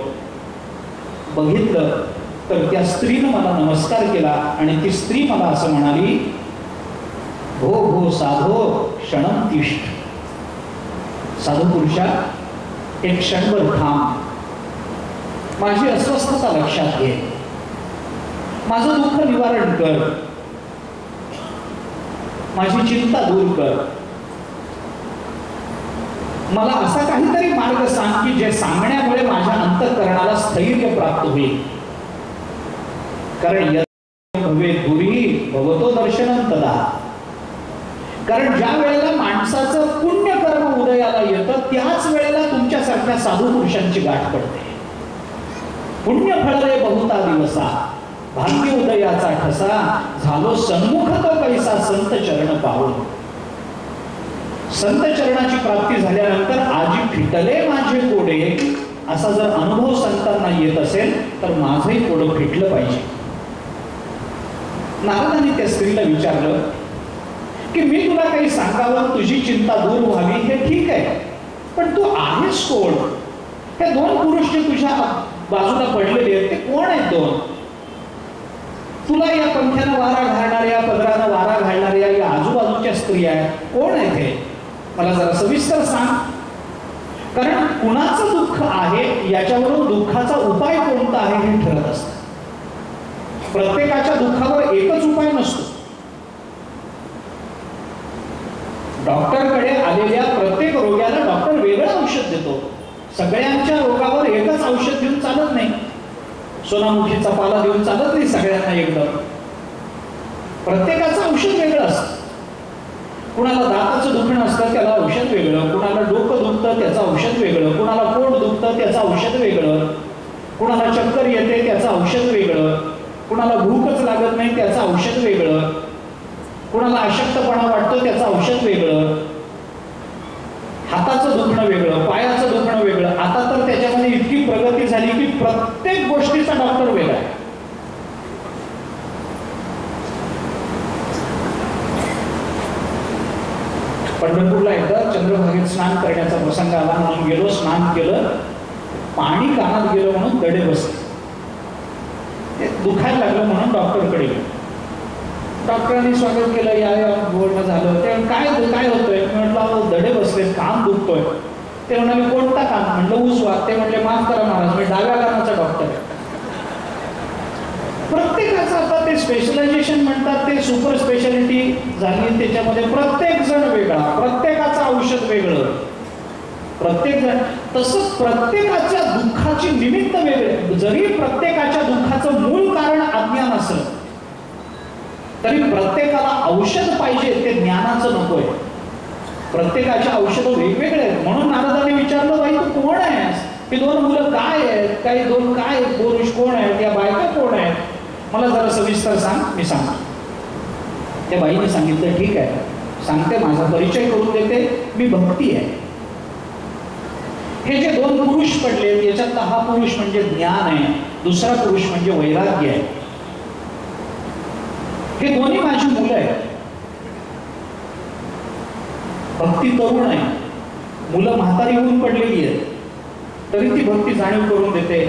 बघितलं तर त्या स्त्रीनं मला नमस्कार केला आणि ती स्त्री मला असं म्हणाली, भो भो साधो क्षणम तिष्ठ. साधू पुरुषा, एक क्षणभर थांब. माझी अस्वस्थता लक्षात घे. माझं दुःख निवारण कर. माझी चिंता दूर कर. मला असा काहीतरी मार्ग सांग की जे सांगण्यामुळे माझ्या अंतःकरणाला स्थैर्य प्राप्त होईल. कारण भवे धुरी भवतो दर्शनं तदा. कारण ज्या वेळेला माणसाचं पुण्य कर्म उदयाला येतं त्याच वेळेला तुमच्यासारख्या साधू पुरुषांची गाठ पडते. पुण्य फळले बहुता दिवसा, भाग्य उदयाचा ठसा, झालो सन्मुख तो कैसा संत चरण पाहून. संत चरणाची प्राप्ती झाल्यानंतर आजी फिटले माझे कोडे असा जर अनुभव संतांना येत असेल तर माझंही कोडं फिटलं पाहिजे. नारदांनी त्या स्त्रीला विचारलं की मी तुला काही सांगावं, तुझी चिंता दूर व्हावी हे ठीक आहे, पण तू आहेस कोण? हे 2 पुरुष जे तुझ्या बाजूला पडलेले आहेत ते कोण आहेत? 2 तुला या पंख्यानं वारा घालणाऱ्या, पदरानं वारा घालणाऱ्या या आजूबाजूच्या स्त्रिया आहेत, कोण आहेत हे? मला जरा सविस्तर सांग. कारण कुणाचं दुःख आहे याच्यावरून दुःखाचा उपाय कोणता आहे हे ठरत असतं. प्रत्येकाच्या दुःखावर एकच उपाय नसतो. डॉक्टरकडे आलेल्या प्रत्येक रोग्याला डॉक्टर वेगळं औषध देतो. सगळ्यांच्या रोगावर एकच औषध देऊन चालत नाही. सोनामुखीचा पाला देऊन चालत नाही सगळ्यांना एकदम. प्रत्येकाचं औषध वेगळं असतं. कुणाला दाताचं दुखणं असतं त्याला औषध वेगळं, कुणाला डोकं दुखतं त्याचं औषध वेगळं, कुणाला पोट दुखतं त्याचं औषध वेगळं, कुणाला चक्कर येते त्याचं औषध वेगळं, कुणाला भूकच लागत नाही त्याचं औषध वेगळं, कुणाला अशक्तपणा वाटतो त्याचं औषध वेगळं, हाताचं दुखणं वेगळं, पायाचं दुखणं वेगळं. आता तर त्याच्यामध्ये इतकी प्रगती झाली की प्रत्येक गोष्टीचा डॉक्टर वेगळा आहे. पंढरपूरला एकदा चंद्रभागेत स्नान करण्याचा प्रसंग आला म्हणून गेलो. स्नान केलं, पाणी कानात गेलं म्हणून दडे बसले. ते दुखायला लागलं म्हणून डॉक्टरकडे गेलो. डॉक्टरांनी स्वागत केलं, या बोलणं झालं. ते काय होतंय? म्हटलं दडे बसले, कान दुखतोय. ते म्हणाले कोणता कान? म्हटलं उजवा. ते म्हटले माफ करा महाराज, मी डाव्या कानाचा डॉक्टर आहे. प्रत्येकाचं आता ते स्पेशलायझेशन म्हणतात, ते सुपर स्पेशालिटी झाली. त्याच्यामध्ये प्रत्येक जण वेगळा, प्रत्येकाचं औषध वेगळं, प्रत्येक जण तसं प्रत्येकाच्या दुःखाची निमित्त वेगळे. जरी प्रत्येकाच्या दुःखाचं मूळ कारण अज्ञान असलं तरी प्रत्येकाला औषध पाहिजे, ते ज्ञानाचं नकोय. प्रत्येकाचे औषध वेगवेगळे आहेत. म्हणून नारदाने विचारलं, बाई तू कोण आहेस? ही 2 मुलं काय आहेत? काही 2 काय पुरुष कोण आहेत? या बायका कोण आहेत? मला जरा सविस्तर सांग. मी सांगतो. त्या बाईने सांगितलं, ठीक आहे सांगते, माझा परिचय करून देते, मी भक्ती आहे. हे जे 2 पुरुष पडले याच्यातला हा पुरुष म्हणजे ज्ञान आहे, दुसरा पुरुष म्हणजे वैराग्य आहे. हे दोन्ही माझी मुलं आहेत. भक्ती तरुण आहे, मुलं म्हातारी होऊन पडलेली आहेत, तरी ती भक्ती जाणीव करून देते.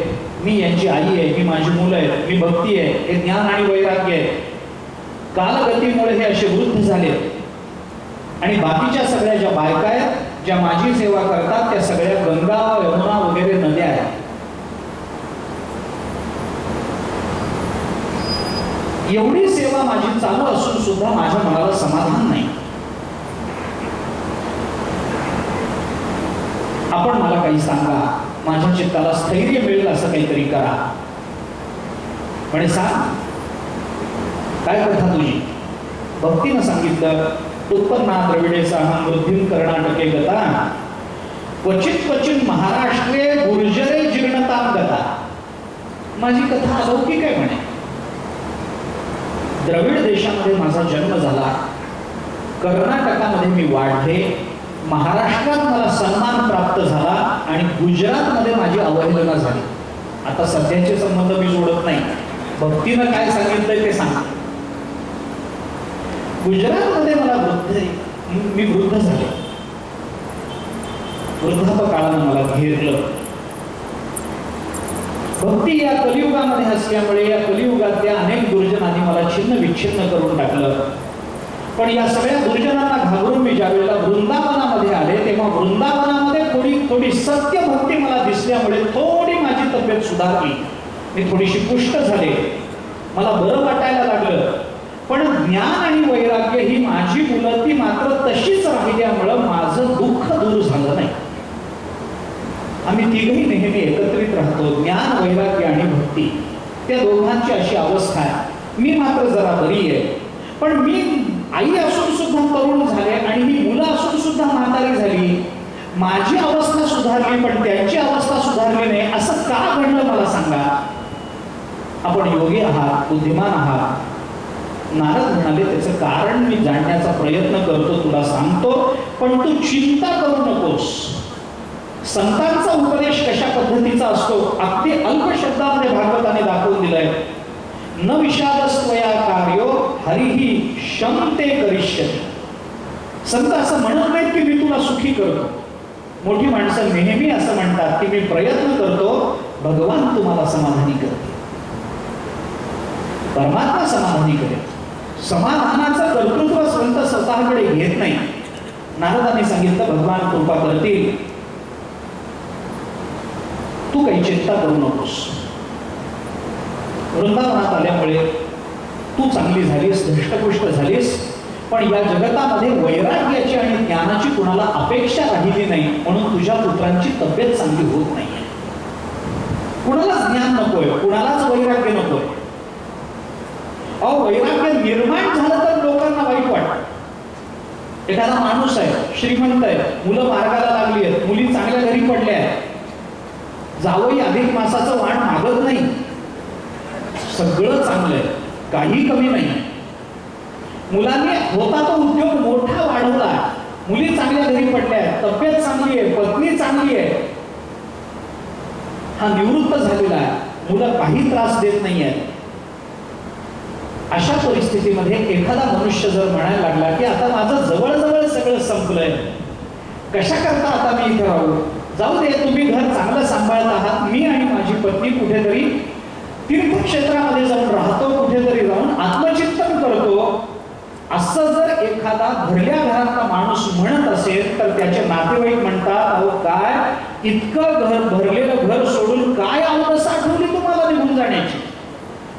मी यांची आई आहे, ही माझी मुलं आहेत, मी भक्ती आहे, हे ज्ञान आणि वैराग्य आहे. कालगतीमुळे हे असे वृद्ध झाले आणि बाकीच्या सगळ्या ज्या बायका आहेत ज्या माझी सेवा करतात त्या सगळ्या गंगा यमुना वगैरे नद्या आहेत. एवढी सेवा माझी चालू असून सुद्धा माझ्या मनाला समाधान नाही. आपण मला काही सांगा, माझ्या चित्ताला स्थैर्य मिळेल असं काहीतरी करा. म्हणे सांग काय कथा तुझी. भक्तीनं सांगितलं, उत्पन्ना द्रविडेचा वृद्धिं कर्नाटके गता क्वचित क्वचित महाराष्ट्रे गुर्जरे जीर्णतां गता. माझी कथा अलौकिक आहे म्हणे. द्रविड देशामध्ये माझा जन्म झाला, कर्नाटकामध्ये मी वाढले, महाराष्ट्रात मला सन्मान प्राप्त झाला आणि गुजरातमध्ये माझी अवहेलना झाली. आता सध्याचे संबंध मी जोडत नाही, भक्तीनं काय सांगितलंय ते सांग. गुजरातमध्ये मला मी वृद्ध झाले, वृद्धापकाळानं मला घेरलं. भक्ती या कलियुगामध्ये असल्यामुळे या कलियुगातल्या अनेक दुर्जनांनी मला छिन्न विच्छिन्न करून टाकलं. पण या सगळ्या दुर्जनांना घाबरून मी ज्या वेळेला वृंदावनामध्ये आले तेव्हा वृंदावनामध्ये थोडी सत्य भक्ती मला दिसल्यामुळे थोडी माझी तब्येत सुधारली, मी थोडीशी पुष्ट झाले, मला बरं वाटायला लागलं. पण ज्ञान आणि वैराग्य ही माझी मुलं ती मात्र तशीच राहिल्यामुळं माझं दुःख दूर झालं नाही. आम्ही तिघही नेहमी एकत्रित राहतो, ज्ञान वैराग्य आणि भक्ती, त्या दोघांची अशी अवस्था आहे. मी मात्र जरा बरी आहे, पण मी आई असून सुद्धा तरुण झाले आणि मी मुलं असून सुद्धा म्हातारी झाली. माझी अवस्था सुधारली पण त्यांची अवस्था सुधारली नाही. असं का घडलं मला सांगा. आपण योगी आहात, बुद्धिमान आहात. नारद म्हणाले त्याचं कारण मी जाणण्याचा प्रयत्न करतो, तुला सांगतो, पण तू चिंता करू नकोस. संतांचा उपदेश कशा पद्धतीचा असतो अगदी अल्प शब्दामध्ये भागवताने दाखवून दिलंय. न विषादस्त्वया कार्यो हरिही शमते करिष्यति. संत असं म्हणत नाहीत की मी तुला सुखी करतो. मोठी माणसं नेहमी असं म्हणतात की मी प्रयत्न करतो, भगवान तुम्हाला समाधानी करते, परमात्मा समाधानी करेल. समाधानाचं कर्तृत्व संत स्वतःकडे घेत नाही. नारदांनी सांगितलं भगवान कृपा करतील, तू काही चिंता करू नकोस. वृंदावनात आल्यामुळे तू चांगली झालीस, धष्टपुष्ट झालीस, पण या जगतामध्ये वैराग्याची आणि ज्ञानाची कुणाला अपेक्षा राहिली नाही, म्हणून तुझ्या पुत्रांची तब्येत चांगली होत नाही. कुणालाच ज्ञान नकोय, कुणालाच वैराग्य नकोय. वैराग्य निर्माण झालं तर लोकांना वाईट वाटतं. एखादा माणूस आहे, श्रीमंत आहे, मुलं मार्गाला लागली आहेत, मुली चांगल्या घरी पडल्या आहेत, जावई अधिक मासाचं वाण मागत नाही, सगळं चांगलं आहे, काही कमी नाही. मुलांनी होता तो उद्योग मोठा वाढवला, मुली चांगल्या घरी पडल्या आहेत, तब्येत चांगली आहे, पत्नी चांगली आहे, हा निवृत्त झालेला आहे, मुलं काही त्रास देत नाही आहेत. अशा परिस्थितीमध्ये एखादा मनुष्य जर म्हणायला लागला की आता माझं जवळजवळ सगळं संपलंय, कशा करता आता मी इथे राहू, जाऊ दे, तुम्ही घर चांगलं सांभाळत आहात, मी आणि माझी पत्नी कुठेतरी तीर्थक्षेत्रामध्ये जाऊन राहतो, कुठेतरी जाऊन आत्मचिंतन करतो, असं जर एखादा भरल्या घरातला माणूस म्हणत असेल तर त्याचे नातेवाईक म्हणतात, अहो काय इतकं घर भरलेलं घर सोडून काय अवदसा आठवली तुम्हाला निघून जाण्याची.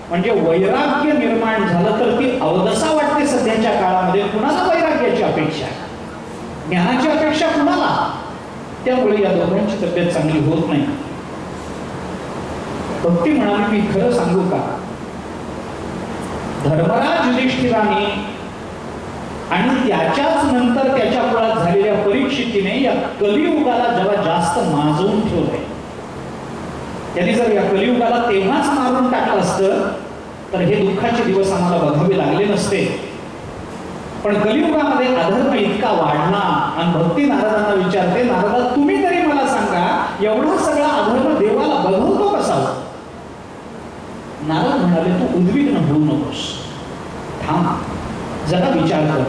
म्हणजे वैराग्य निर्माण झालं तर ती अवदसा वाटते. सध्याच्या काळामध्ये कुणाला वैराग्याची अपेक्षा, ज्ञानाची अपेक्षा कुणाला. त्यामुळे या दोघांची तब्येत चांगली होत नाही. भक्ती म्हणाली मी खरं सांगू का, धर्मराज युधिष्ठिराने आणि त्याच्याच नंतर त्याच्या मुळात झालेल्या परीक्षितीने या कलियुगाला जेव्हा जास्त माजवून ठेवलंय. त्यांनी जर या कलियुगाला तेव्हाच मारून टाकलं असतं तर हे दुःखाचे दिवस आम्हाला बघावे लागले नसते. पण कलियुगामध्ये अधर्म इतका वाढला आणि भक्ती नारदांना विचारते, नारदा तुम्ही तरी मला सांगा एवढा सगळा अधर्म देवाला बघवतो कसा. नारद म्हणाले तू उद्विग्न होऊ नकोस, थांब जरा विचार कर.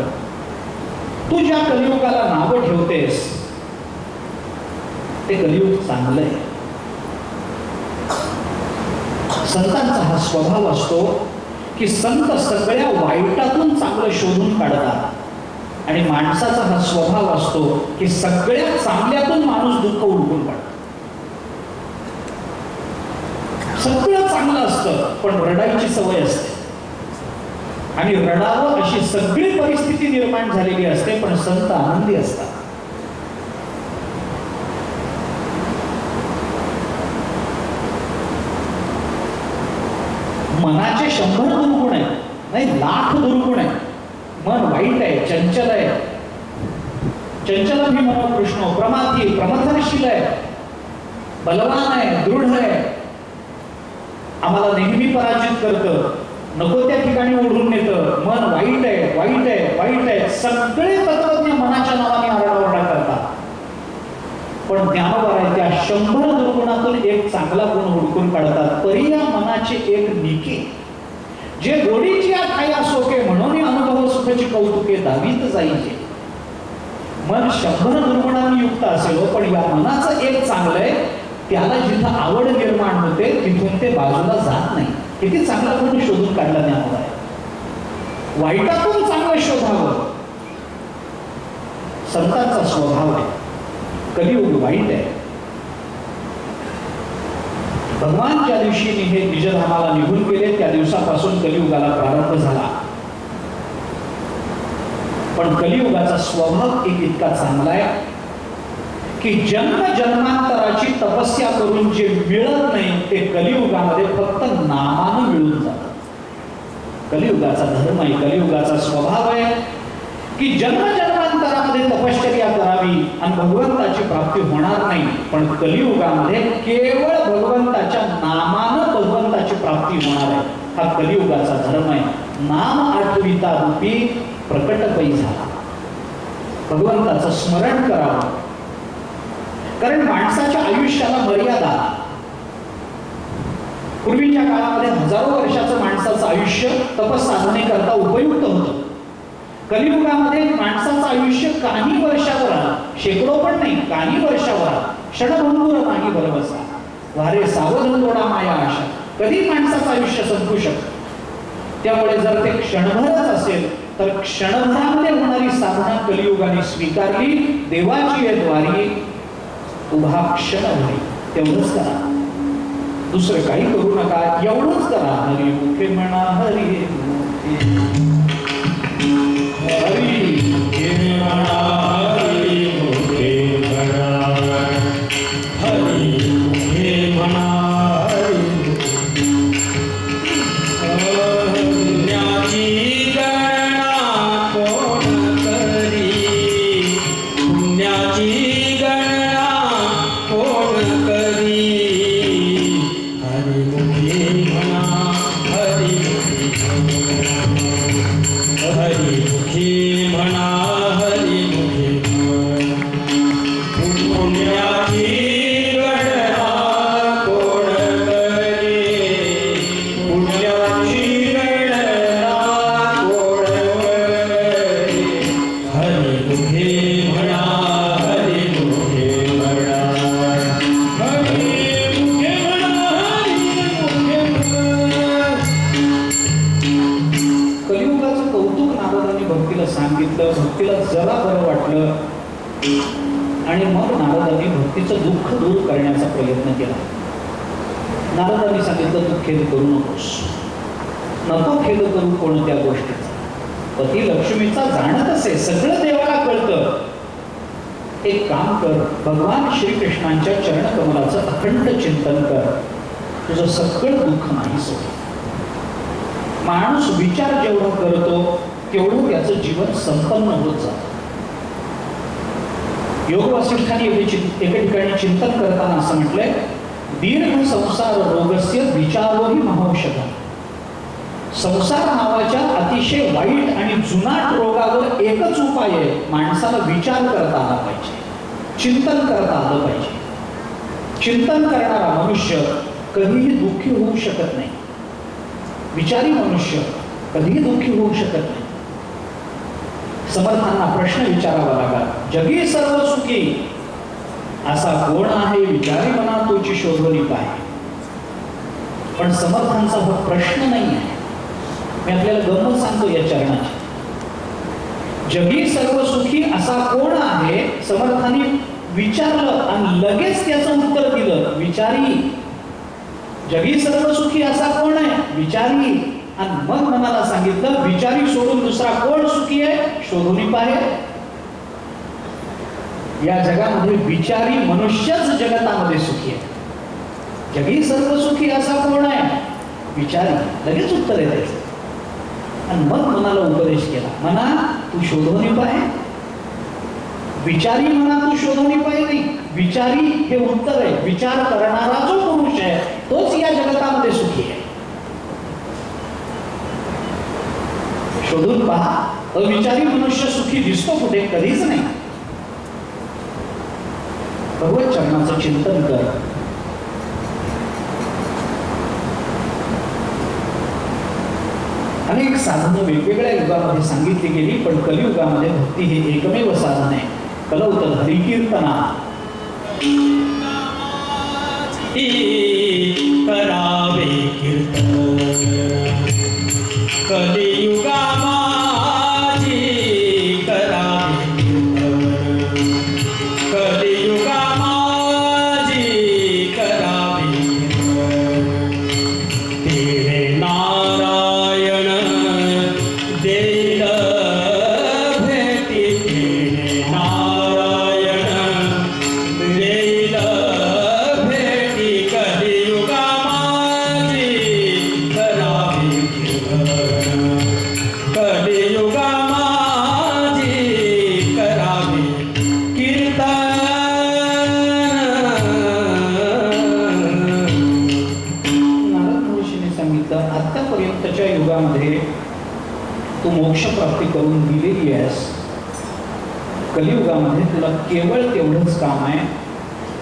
तू ज्या कलियुगाला नावं ठेवतेस ते कलियुग चांगलं आहे. संतांचा हा स्वभाव असतो की संत सगळ्या वाईटातून चांगलं शोधून काढतात आणि माणसाचा हा स्वभाव असतो की सगळ्या चांगल्यातून माणूस दुःख उडकून काढतो. सगळं चांगलं असतं पण रडायची सवय असते आणि रडावं अशी सगळी परिस्थिती निर्माण झालेली असते, पण संत आनंदी असतात. मनाचे 100 दुर्गुण आहेत, नाही लाख दुर्गुण आहेत. मन वाईट आहे, चंचल आहे, चंचल भी मनो कृष्ण, प्रमाथी प्रमथनशील आहे, बलवान आहे, दृढ आहे, आम्हाला नेहमी पराजित करतं, नको त्या ठिकाणी ओढून नेतं. मन वाईट आहे, वाईट आहे, वाईट आहे. सगळे तत्वज्ञ मनाच्या नावाने आरडाओरडा करतात, पण ज्ञानोबा आहे त्या 100 दुर्गुणातून एक चांगला गुण हुडकून काढतात. परी या मनाचे एक निके जे गोडीची खाया सोके, म्हणून अनुभव सुखाची कौतुके दावीत जायचे. मन 100 दुर्गुणांनी युक्त असेल, पण या मनाचं एक चांगलं आहे, त्याला जिथं आवड निर्माण होते तिथून ते बाजूला जात नाही. किती चांगला गुण शोधून काढला ज्ञानोबा आहे. वाईटातून चांगलं शोधावं संतांचा स्वभाव आहे. कलियुग वाईट आहे. भगवान ज्या दिवशी हे निजधामाला निघून गेले त्या दिवसापासून कलियुगाला प्रारंभ झाला. पण कलियुगाचा स्वभाव एक इतका चांगला आहे की जन्म जन्मांतराची तपस्या करून जे मिळत नाही ते कलियुगामध्ये फक्त नामानं मिळून जातं. कलियुगाचा धर्म आहे, कलियुगाचा स्वभाव आहे की जन्म जन्मांतरामध्ये तपश्चर्या करावी आणि भगवंताची प्राप्ती होणार नाही, पण कलियुगामध्ये केवळ भगवंताच्या नामानं भगवंताची प्राप्ती होणार आहे. हा कलियुगाचा धर्म आहे. नाम आठविता रूपी प्रकटपै झाला. भगवंताचं स्मरण करावं, कारण माणसाच्या आयुष्याला मर्यादा. पूर्वीच्या काळामध्ये हजारो वर्षाचं माणसाचं आयुष्य तपसाधने करता उपयुक्त होतं. कलियुगामध्ये माणसाचं आयुष्य काही वर्षावर आलं, शेकडो पण नाही, काही वर्षावर आलं. क्षणभंगुर नाही भरवसा, वारे सावध थोडा माया आशा. कधी माणसाचं आयुष्य संपू शकतं. त्यामुळे जर ते क्षणभरच असेल तर क्षणभरामध्ये होणारी साधना कलियुगाने स्वीकारली. देवाची आहे द्वारी उभा क्षण होईल, तेवढंच करा, दुसरं काही करू नका, एवढंच करा. हरी मुखे म्हणा, हरी मुखे, हरी मुखे म्हणा, हरी मुखे म्हणा, हरी मुखे म्हणा, पुण्याची गणना कोण करी, पुण्याची भक्तीला जरा बरं वाटलं आणि मग नारदांनी भक्तीचं दुःख दूर करण्याचा प्रयत्न केला. नारदांनी सांगितलं, तू खेद करू नकोस, नको खेद करू कोणत्या गोष्टीचा. पती लक्ष्मीचा जाणतच आहे, सगळं देवाला कळतं. एक काम कर, भगवान श्रीकृष्णांच्या चरणकमलाचं अखंड चिंतन कर, तुझं सगळं दुःख नाही सोड. माणूस विचार जेवढा करतो तेवढं त्याचं जीवन संपन्न होत जातं. योग वसिष्ठांनी एका ठिकाणी चिंतन करताना असं म्हटलंय, दीर्घ संसार रोगस्य विचारोही महौषधः. संसार नावाच्या अतिशय वाईट आणि जुनाट रोगावर एकच उपाय आहे, माणसाला विचार करता आला पाहिजे, चिंतन करता आलं पाहिजे. चिंतन करणारा मनुष्य कधीही दुःखी होऊ शकत नाही. विचारी मनुष्य कधीही दुःखी होऊ शकत नाही. समर्थांना प्रश्न विचारावा लागला, जगी सर्व सुखी असा कोण आहे, विचारी मना तोची शोधली पाय. पण समर्थांचा हा प्रश्न नाही आहे. मी आपल्याला गंमत सांगतो या चरणाची. जगी सर्व सुखी असा कोण आहे, समर्थांनी विचारलं आणि लगेच त्याचं उत्तर दिलं, विचारी. जगी सर्व सुखी असा कोण आहे, विचारी. आणि मग मनाला सांगितलं, विचारी सोडून दुसरा कोण सुखी आहे, शोधून पाहे. या जगामध्ये विचारी मनुष्यच जगतामध्ये सुखी आहे. जगी सर्व सुखी असा कोण आहे, विचारी. लगेच उत्तर आहे. आणि मग मनाला उपदेश केला, मना तू शोधून पाहे. विचारी म्हणा तू शोधून पाहे नाही, विचारी हे उत्तर आहे. विचार करणारा जो पुरुष आहे तोच या जगतामध्ये सुखी आहे. शोधून पहा. अविचारी मनुष्य सुखी दिसतो कुठे, कधीच नाही. भगवत चरणाचं चिंतन कर. अनेक साधनं वेगवेगळ्या युगामध्ये सांगितली गेली, पण कलियुगामध्ये भक्ती हे एकमेव साधन आहे. कलौत हरिकीर्तना करावे कीर्तन, कलियुगा माझी करावे कीर्तन, कलियुगा माझी करावे कीर्तन. तेरे नारायण देईल भेटी, तेरे नारायण देईल भेटी, कलियुगा माझी करावी कीर्तन, कलियुगा माझी करावी कीर्तन. नारद महर्षीने सांगितलं, आतापर्यंतच्या युगामध्ये तू मोक्ष प्राप्ती करून दिलेली आहेस. कलियुगामध्ये तुला केवळ तेवढंच काम आहे,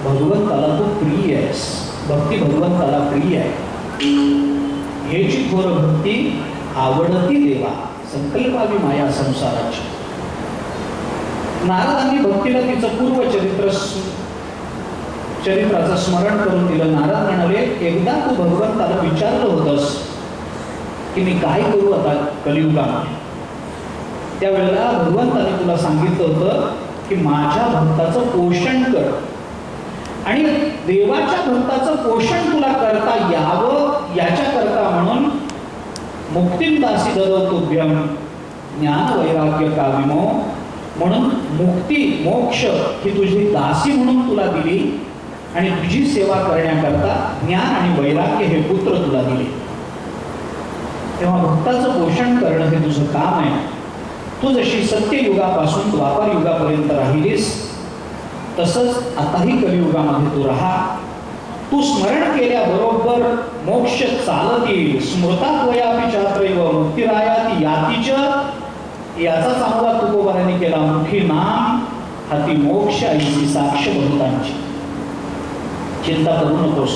भगवंताला तू प्रिय आहेस. भक्ती भगवंताला प्रिय आहे. हेची थोर भक्ती आवडती देवा, संकल्पावी माया संसाराची. नारदांनी भक्तीला तिचं पूर्व चरित्राचं स्मरण करून दिलं. नारद म्हणाले, एकदा तू भगवंताला विचारलं होतंस की मी काय करू आता कलियुगामध्ये. त्यावेळेला भगवंताने तुला सांगितलं होतं की माझ्या भक्ताचं पोषण कर, आणि देवाच्या भक्ताचं पोषण तुला करता यावं याच्याकरता म्हणून मुक्तिं दासी ददोतुभ्यं ज्ञान वैराग्य काविमो, म्हणून मुक्ती मोक्ष ही तुझी दासी म्हणून तुला दिली, आणि तुझी सेवा करण्याकरता ज्ञान आणि वैराग्य हे पुत्र तुला दिले. तेव्हा भक्ताचं पोषण करणं हे तुझं काम आहे. तू जशी सत्ययुगापासून द्वापर युगापर्यंत राहिलीस, तसंच आताही कलियुगामध्ये तू राहा. तू स्मरण केल्याबरोबर मोक्ष चालत येईल. स्मृतात्वयापि चात्रैव मुक्तिरायाति यातीच, याचाच अनुवाद तुकोबारांनी केला. मुखी नाम हाती मोक्ष आईची साक्ष बहुतांची. चिंता करू नकोस,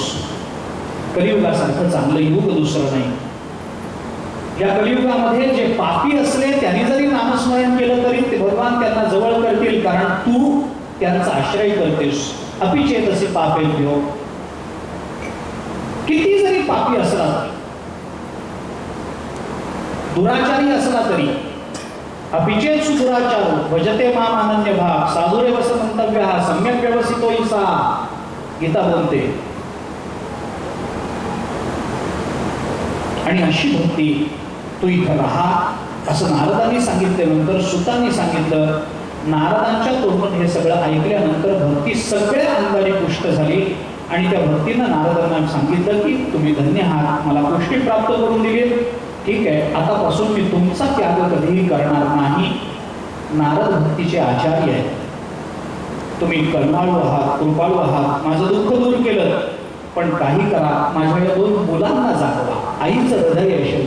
कलियुगासारखं चांगलं युग दुसरं नाही. या कलियुगामध्ये जे पापी असले त्यांनी जरी नामस्मरण केलं तरी ते भगवान त्यांना जवळ करतील, कारण तू त्यांचा आश्रय करतेस. अपिचेत असे पापे घेऊ, किती जरी पापी असला, दुराचारी असला तरी, अपिचेत सुदुराचार भजते माम अनन्य भाग साधुरे वस मंतव्य सम्यक व्यवसितो ईसा, गीता बोलते. आणि अशी भक्ती तू इथं राहा असं नारदांनी सांगितल्यानंतर सुतांनी सांगितलं. नारदांच्या तोंडून हे सगळं ऐकल्यानंतर भक्ती सगळ्या अंगाने पुष्ट झाली, आणि त्या भक्तीनं नारदांना सांगितलं की तुम्ही धन्य आहात, मला पुष्टी प्राप्त करून दिली. ठीक आहे, आतापासून मी तुमचा त्याग कधीही करणार नाही. नारद भक्तीचे आचार्य आहेत. तुम्ही करुणाळू आहात, कृपाळू आहात, माझं दुःख दूर केलं, पण काही करा, माझ्या या 2 मुलांना जागवा. आईचं हृदय असेल,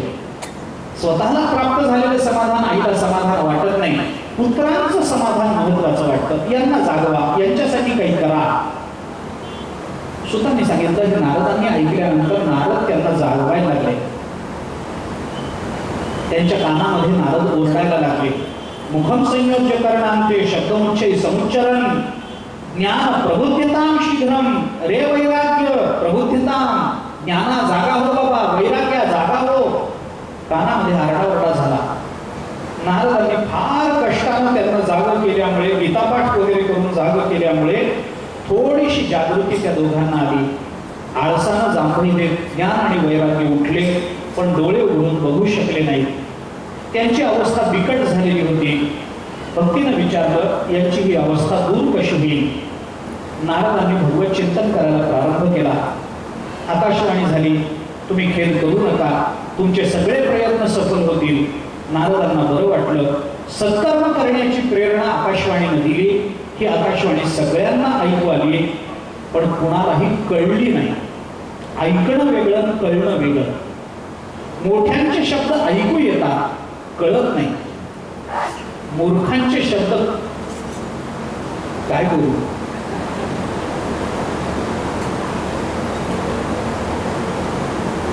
स्वतःला प्राप्त झालेलं समाधान आईला समाधान वाटत नाही, पुत्रांचं समाधान महत्वाचं वाटतं. यांना जागवा, यांच्यासाठी काही करा. सुतांनी सांगितलं की नारदांनी ऐकल्यानंतर नारद त्यांना जागवायला लागले. त्यांच्या कानामध्ये नारद ओरडायला लागले. मुखम संयोज्य करणांते शब्दमुच्चय समुच्चरण ज्ञान प्रबुद्धतां शीघ्रम रे वैराग्य प्रबुद्धतां ज्ञाना जागा हो बाबा, वैराग्या जागा हो. कानामध्ये आरडाओरडा झाला. नारदांनी फार कष्टानं त्यांना जाग केल्यामुळे, गीतापाठ वगैरे करून जाग केल्यामुळे थोडीशी जागृती त्या दोघांना आली. आळसानं जांभळीने ज्ञान आणि वैराग्य उठले, पण डोळे उघडून बघू शकले नाहीत. त्यांची अवस्था बिकट झालेली होती. भक्तीनं विचारलं, यांची ही अवस्था दूर कशी होईल? नारदांनी भगवत चिंतन करायला प्रारंभ केला. आकाशवाणी झाली, तुम्ही खेद करू नका, तुमचे सगळे प्रयत्न सफल होतील. नारदांना बरं वाटलं. सत्कर्म करण्याची प्रेरणा आकाशवाणीनं दिली. ही आकाशवाणी सगळ्यांना ऐकू आली, पण कुणालाही कळली नाही. ऐकणं वेगळं, कळणं वेगळं. मोठ्यांचे शब्द ऐकू येतात, कळत नाही. मूर्खांचे शब्द काय करू?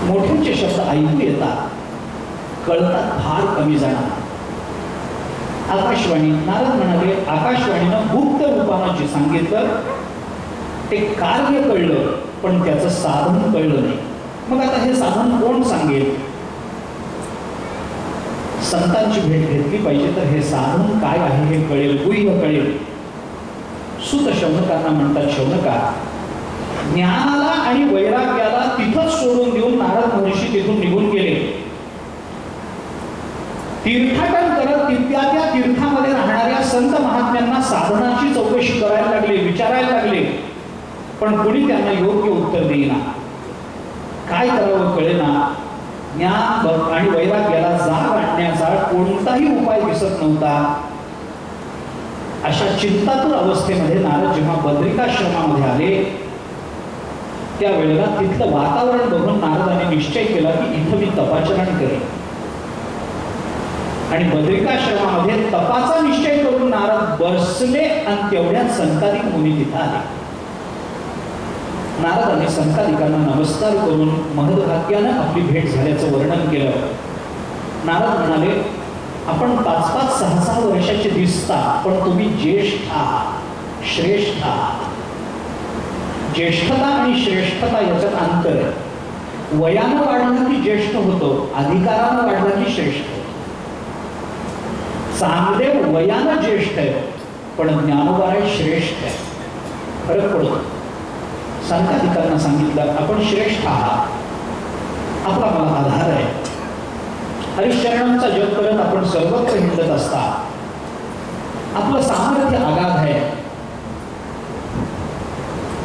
मोठ्यांचे शब्द ऐकू येतात, कळतात फार कमी जणांना. आकाशवाणी, नारद म्हणाले, आकाशवाणीनं गुप्त रूपानं जे सांगितलं ते कार्य कळलं, पण त्याचं साधन कळलं नाही. मग आता हे साधन कोण सांगेल? संतांची भेट घेतली पाहिजे, तर हे साधन काय आहे हे कळेल, गुह्य कळेल. सुत शौनकांना म्हणतात, शौनका, ज्ञानाला आणि वैराग्याला तिथंच सोडून देऊन नारद महर्षी तिथून निघून गेले. तीर्थाटन करत त्या तीर्थामध्ये राहणाऱ्या संत महात्म्यांना साधनाची चौकशी करायला लागले, विचारायला लागले, पण कुणी त्यांना योग्य उत्तर देईना. काय करावं कळेना. ज्ञान आणि वैराग्याला जाग आणण्याचा कोणताही उपाय दिसत नव्हता. अशा चिंतातूर अवस्थेमध्ये नारद जेव्हा बद्रिकाश्रमामध्ये आले, त्यावेळेला तिथलं वातावरण बघून नारदाने निश्चय केला की इथं मी तपाचरण करेन. आणि बद्रिकाश्रमामध्ये तपाचा निश्चय करून नारद बसले आणि तेवढ्यात संतादिक मुनी तिथं आले. नारदाने संतादिकांना नमस्कार करून महद्भाग्यानं आपली भेट झाल्याचं वर्णन केलं. नारद म्हणाले, आपण 5-5, 6-6 वर्षाचे दिसता, पण तुम्ही ज्येष्ठ आहात, श्रेष्ठ आहात. ज्येष्ठता आणि श्रेष्ठता याच्यात अंतर आहे. वयानं वाढला की ज्येष्ठ होतो, अधिकारानं वाढला की श्रेष्ठ होतो. चांगदेव वयानं ज्येष्ठ आहे, पण ज्ञानोबा श्रेष्ठ आहे. फरक पडतो. संतादिकांना सांगितलं, आपण श्रेष्ठ आहात, आपला मला आधार आहे. हरिश्चरणांचा जप करत आपण सर्वत्र हिंडत असता. आपलं सामर्थ्य अगाध आहे,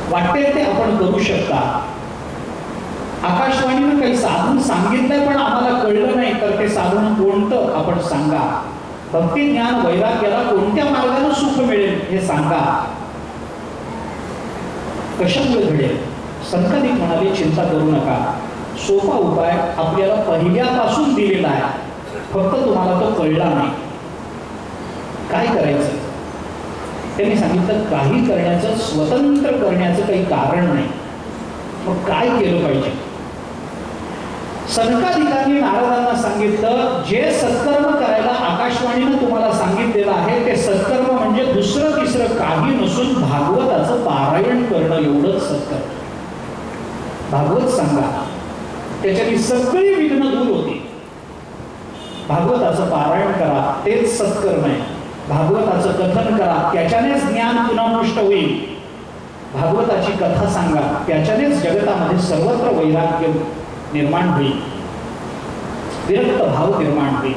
वाटते ते आपण करू शकता. आकाशवाणीनं काही साधन सांगितलंय पण आम्हाला कळलं नाही, तर ते साधन कोणतं आपण सांगा. भक्ती ज्ञान वैराग्याला कोणत्या मार्गाने सुख मिळेल हे सांगा. कशामुळे घडेल? संतादिक म्हणाले, चिंता करू नका, सोपा उपाय आपल्याला पहिल्यापासून दिलेला आहे, फक्त तुम्हाला तो कळला नाही. काय करायचं? त्यांनी सांगितलं, काही करण्याचं, स्वतंत्र करण्याचं काही कारण नाही. मग काय केलं पाहिजे? संतादिकांनी नारदांना सांगितलं, जे सत्कर्म करायला आकाशवाणीनं तुम्हाला सांगितलेलं आहे ते सत्कर्म म्हणजे दुसरं तिसरं काही नसून भागवताचं पारायण करणं, एवढंच सत्कर्म. भागवत सांगा, त्याच्यातली सगळी विघ्न दूर होती. भागवताचं पारायण करा, तेच सत्कर्म आहे. भागवताचं कथन करा, त्याच्यानेच ज्ञान पुनःपुष्ट होईल. भागवताची कथा सांगा, त्याच्यानेच जगतामध्ये सर्वत्र वैराग्य निर्माण होईल, विरक्त भाव निर्माण होईल.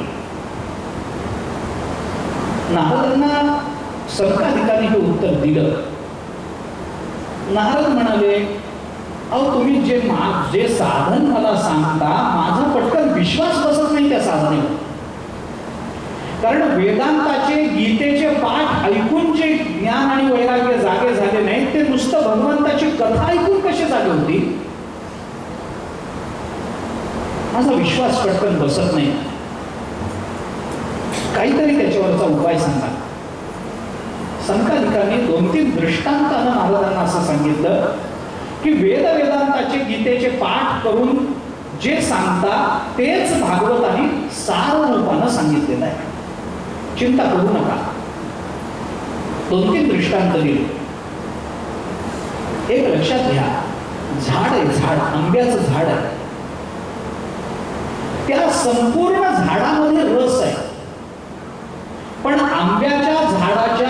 नारदांना संतादिकांनी हे उत्तर दिलं. नारद म्हणाले, अहो तुम्ही जे साधन मला सांगता, माझा पटकन विश्वास बसत नाही त्या साधनेवर. कारण वेदांताचे, गीतेचे पाठ ऐकून जे ज्ञान आणि वैराग्य जागे झाले नाही, ते नुसतं भगवंताची कथा ऐकून कसे जागे होती? माझा विश्वास पटकन बसत नाही. काहीतरी त्याच्यावरचा उपाय सांगा. संतादिकांनी 2-3 दृष्टांतानं नारदांना असं सांगितलं की वेदांताचे, गीतेचे पाठ करून जे सांगता तेच भागवताने सार रूपानं सांगितलेलं आहे. चिंता करू नका. 2-3 दृष्टांत दिले. एक लक्षात घ्या, झाड आहे, झाड, आंब्याचं झाड आहे. त्या संपूर्ण झाडामध्ये रस आहे. पण आंब्याच्या झाडाच्या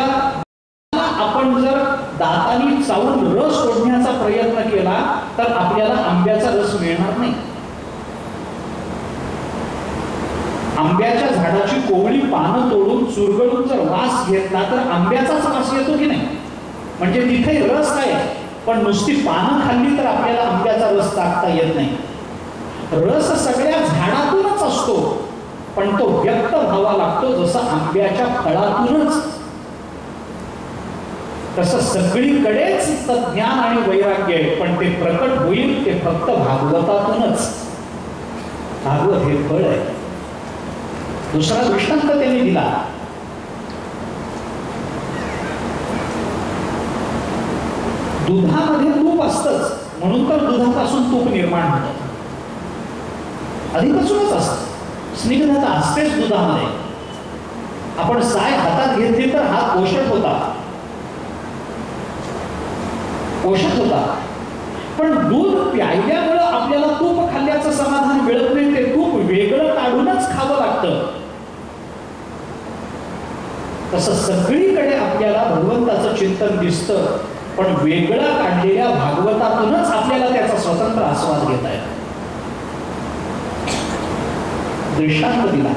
आपण जर दाताने चावून रस ओढण्याचा प्रयत्न केला तर आपल्याला आंब्याचा रस मिळणार नाही. आंब्याच्या झाडाची कोवळी पानं तोडून चुरगळून जर वास घेतला तर आंब्याचाच वास येतो की नाही? म्हणजे तिथे रस काय, पण नुसती पानं खाल्ली तर आपल्याला आंब्याचा रस टाकता येत नाही. रस सगळ्या झाडातूनच असतो, पण तो व्यक्त व्हावा लागतो जसं आंब्याच्या फळातूनच. तसं सगळीकडेच ज्ञान आणि वैराग्य आहे, पण ते प्रकट होईल ते फक्त भागवतातूनच. भागवत हे फळ आहे. दुसरा दृष्टांत त्यांनी दिला. दुधामध्ये तूप असतंच म्हणून तर दुधापासून तूप निर्माण होतं. आधीपासूनच असतं, स्निग्धता असतेच दुधामध्ये. आपण साय हातात घेतली तर हात पोषक होता, पोषक होता. पण दूध प्यायल्यामुळं आपल्याला तूप खाल्ल्याचं समाधान मिळत नाही. ते तूप वेगळं काढूनच खावं लागतं. तसं सगळीकडे आपल्याला भगवंताचं चिंतन दिसतं, पण वेगळं काढलेल्या भागवतातूनच आपल्याला त्याचा स्वतंत्र आस्वाद घेता येतो. दृष्टांत दिला.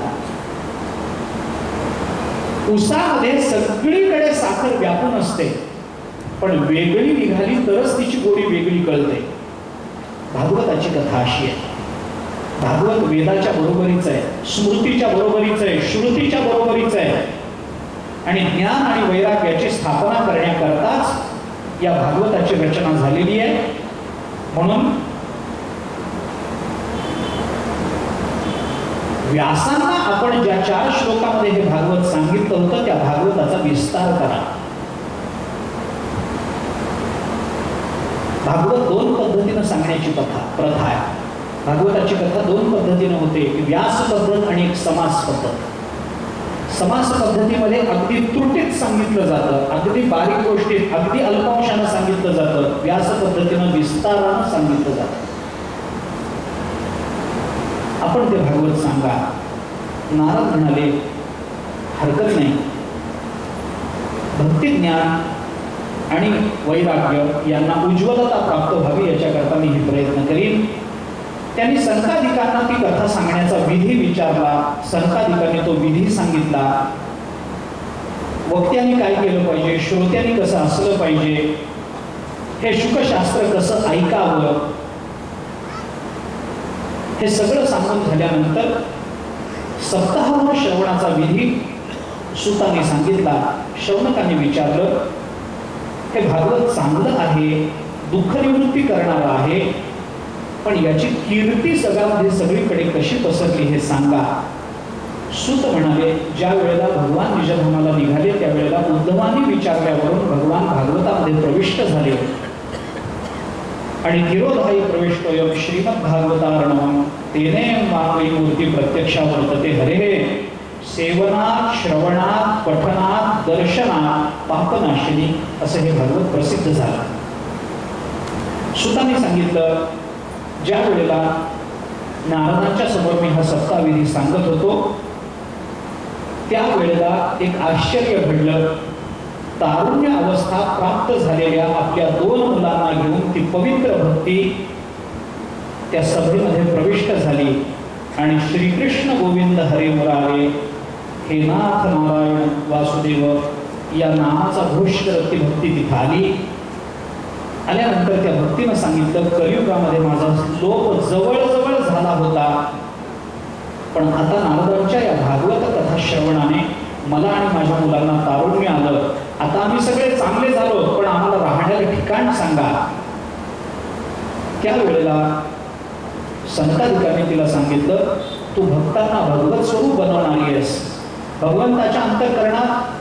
उसामध्ये सगळीकडे साखर व्यापून असते, पण वेगळी निघाली तरच तिची गोडी वेगळी कळते. भागवताची कथा अशी आहे. भागवत वेदाच्या बरोबरीच आहे, स्मृतीच्या बरोबरीच आहे, श्रुतीच्या बरोबरीच आहे. आणि ज्ञान आणि वैराग्याची स्थापना करण्याकरताच या भागवताची रचना झालेली आहे. म्हणून व्यासांना आपण ज्या 4 श्लोकामध्ये हे भागवत सांगितलं होतं त्या भागवताचा विस्तार करा. भागवत 2 पद्धतीनं सांगण्याची प्रथा आहे. भागवताची कथा 2 पद्धतीनं होते, व्यास पद्धत आणि एक समास पद्धत. समास पद्धतीमध्ये अगदी त्रुटीत सांगितलं जातं, अगदी बारीक गोष्टीत अगदी अल्पांशानं सांगितलं जातं. व्यास पद्धतीनं विस्तारानं सांगितलं जातं. आपण ते भागवत सांगा. नारद म्हणाले हरकत नाही, भक्ती ज्ञान आणि वैराग्य यांना उज्ज्वलता प्राप्त व्हावी याच्याकरता मी हे प्रयत्न करीन. त्यांनी संकादिकांना ती कथा सांगण्याचा विधी विचारला. संकादिकांनी तो विधी सांगितला. वक्त्यांनी काय केलं पाहिजे, श्रोत्यांनी कसं असलं पाहिजे, हे शुकशास्त्र कसं ऐकावं, हे सगळं सांगून झाल्यानंतर सप्ताहभर श्रवणाचा विधी सुताने सांगितला. शौनकाने विचारलं, हे भागवत चांगलं आहे, दुःख निवृत्ती करणारं आहे, पण याची कीर्ती जगामध्ये सगळीकडे कशी पसरली हे सांगा. सूत म्हणाले, ज्या वेळेला भगवान निजधामाला निघाले त्यावेळेला उद्धवानी विचारल्यावरून भगवान भागवतामध्ये प्रविष्ट झाले. आणि तिरोधायी प्रविष्टोयम श्रीमद भागवतारणम तेने मानवी मूर्ती प्रत्यक्षा वर्तते हरे. सेवनात, श्रवणात, पठनात, दर्शनात पापनाशिनी असं हे भागवत प्रसिद्ध झालं. सुताने सांगितलं, ज्या वेळेला नारदांच्या समोर मी हा सप्ताविधी सांगत होतो त्यावेळेला एक आश्चर्य घडलं. तारुण्य अवस्था प्राप्त झालेल्या आपल्या 2 मुलांना घेऊन ती पवित्र भक्ती त्या सभेमध्ये प्रविष्ट झाली आणि श्रीकृष्ण गोविंद हरे मुरारे, हे नाथ नारायण वासुदेव या नामाचा घोष करत ती भक्ती तिथं आली. आल्यानंतर त्या भक्तीनं सांगितलं, कलियुगामध्ये माझा लोप जवळजवळ झाला होता, पण आता नारदांच्या या भागवत कथा श्रवणाने मला आणि माझ्या मुलांना तारुण्य आलं. आता आम्ही सगळे चांगले झालो, पण आम्हाला राहण्याला ठिकाण सांगा. त्यावेळेला संताधिकाने तिला सांगितलं, तू भक्तांना भगवत स्वरूप बनवणारी आहेस. भगवंताच्या अंतःकरणात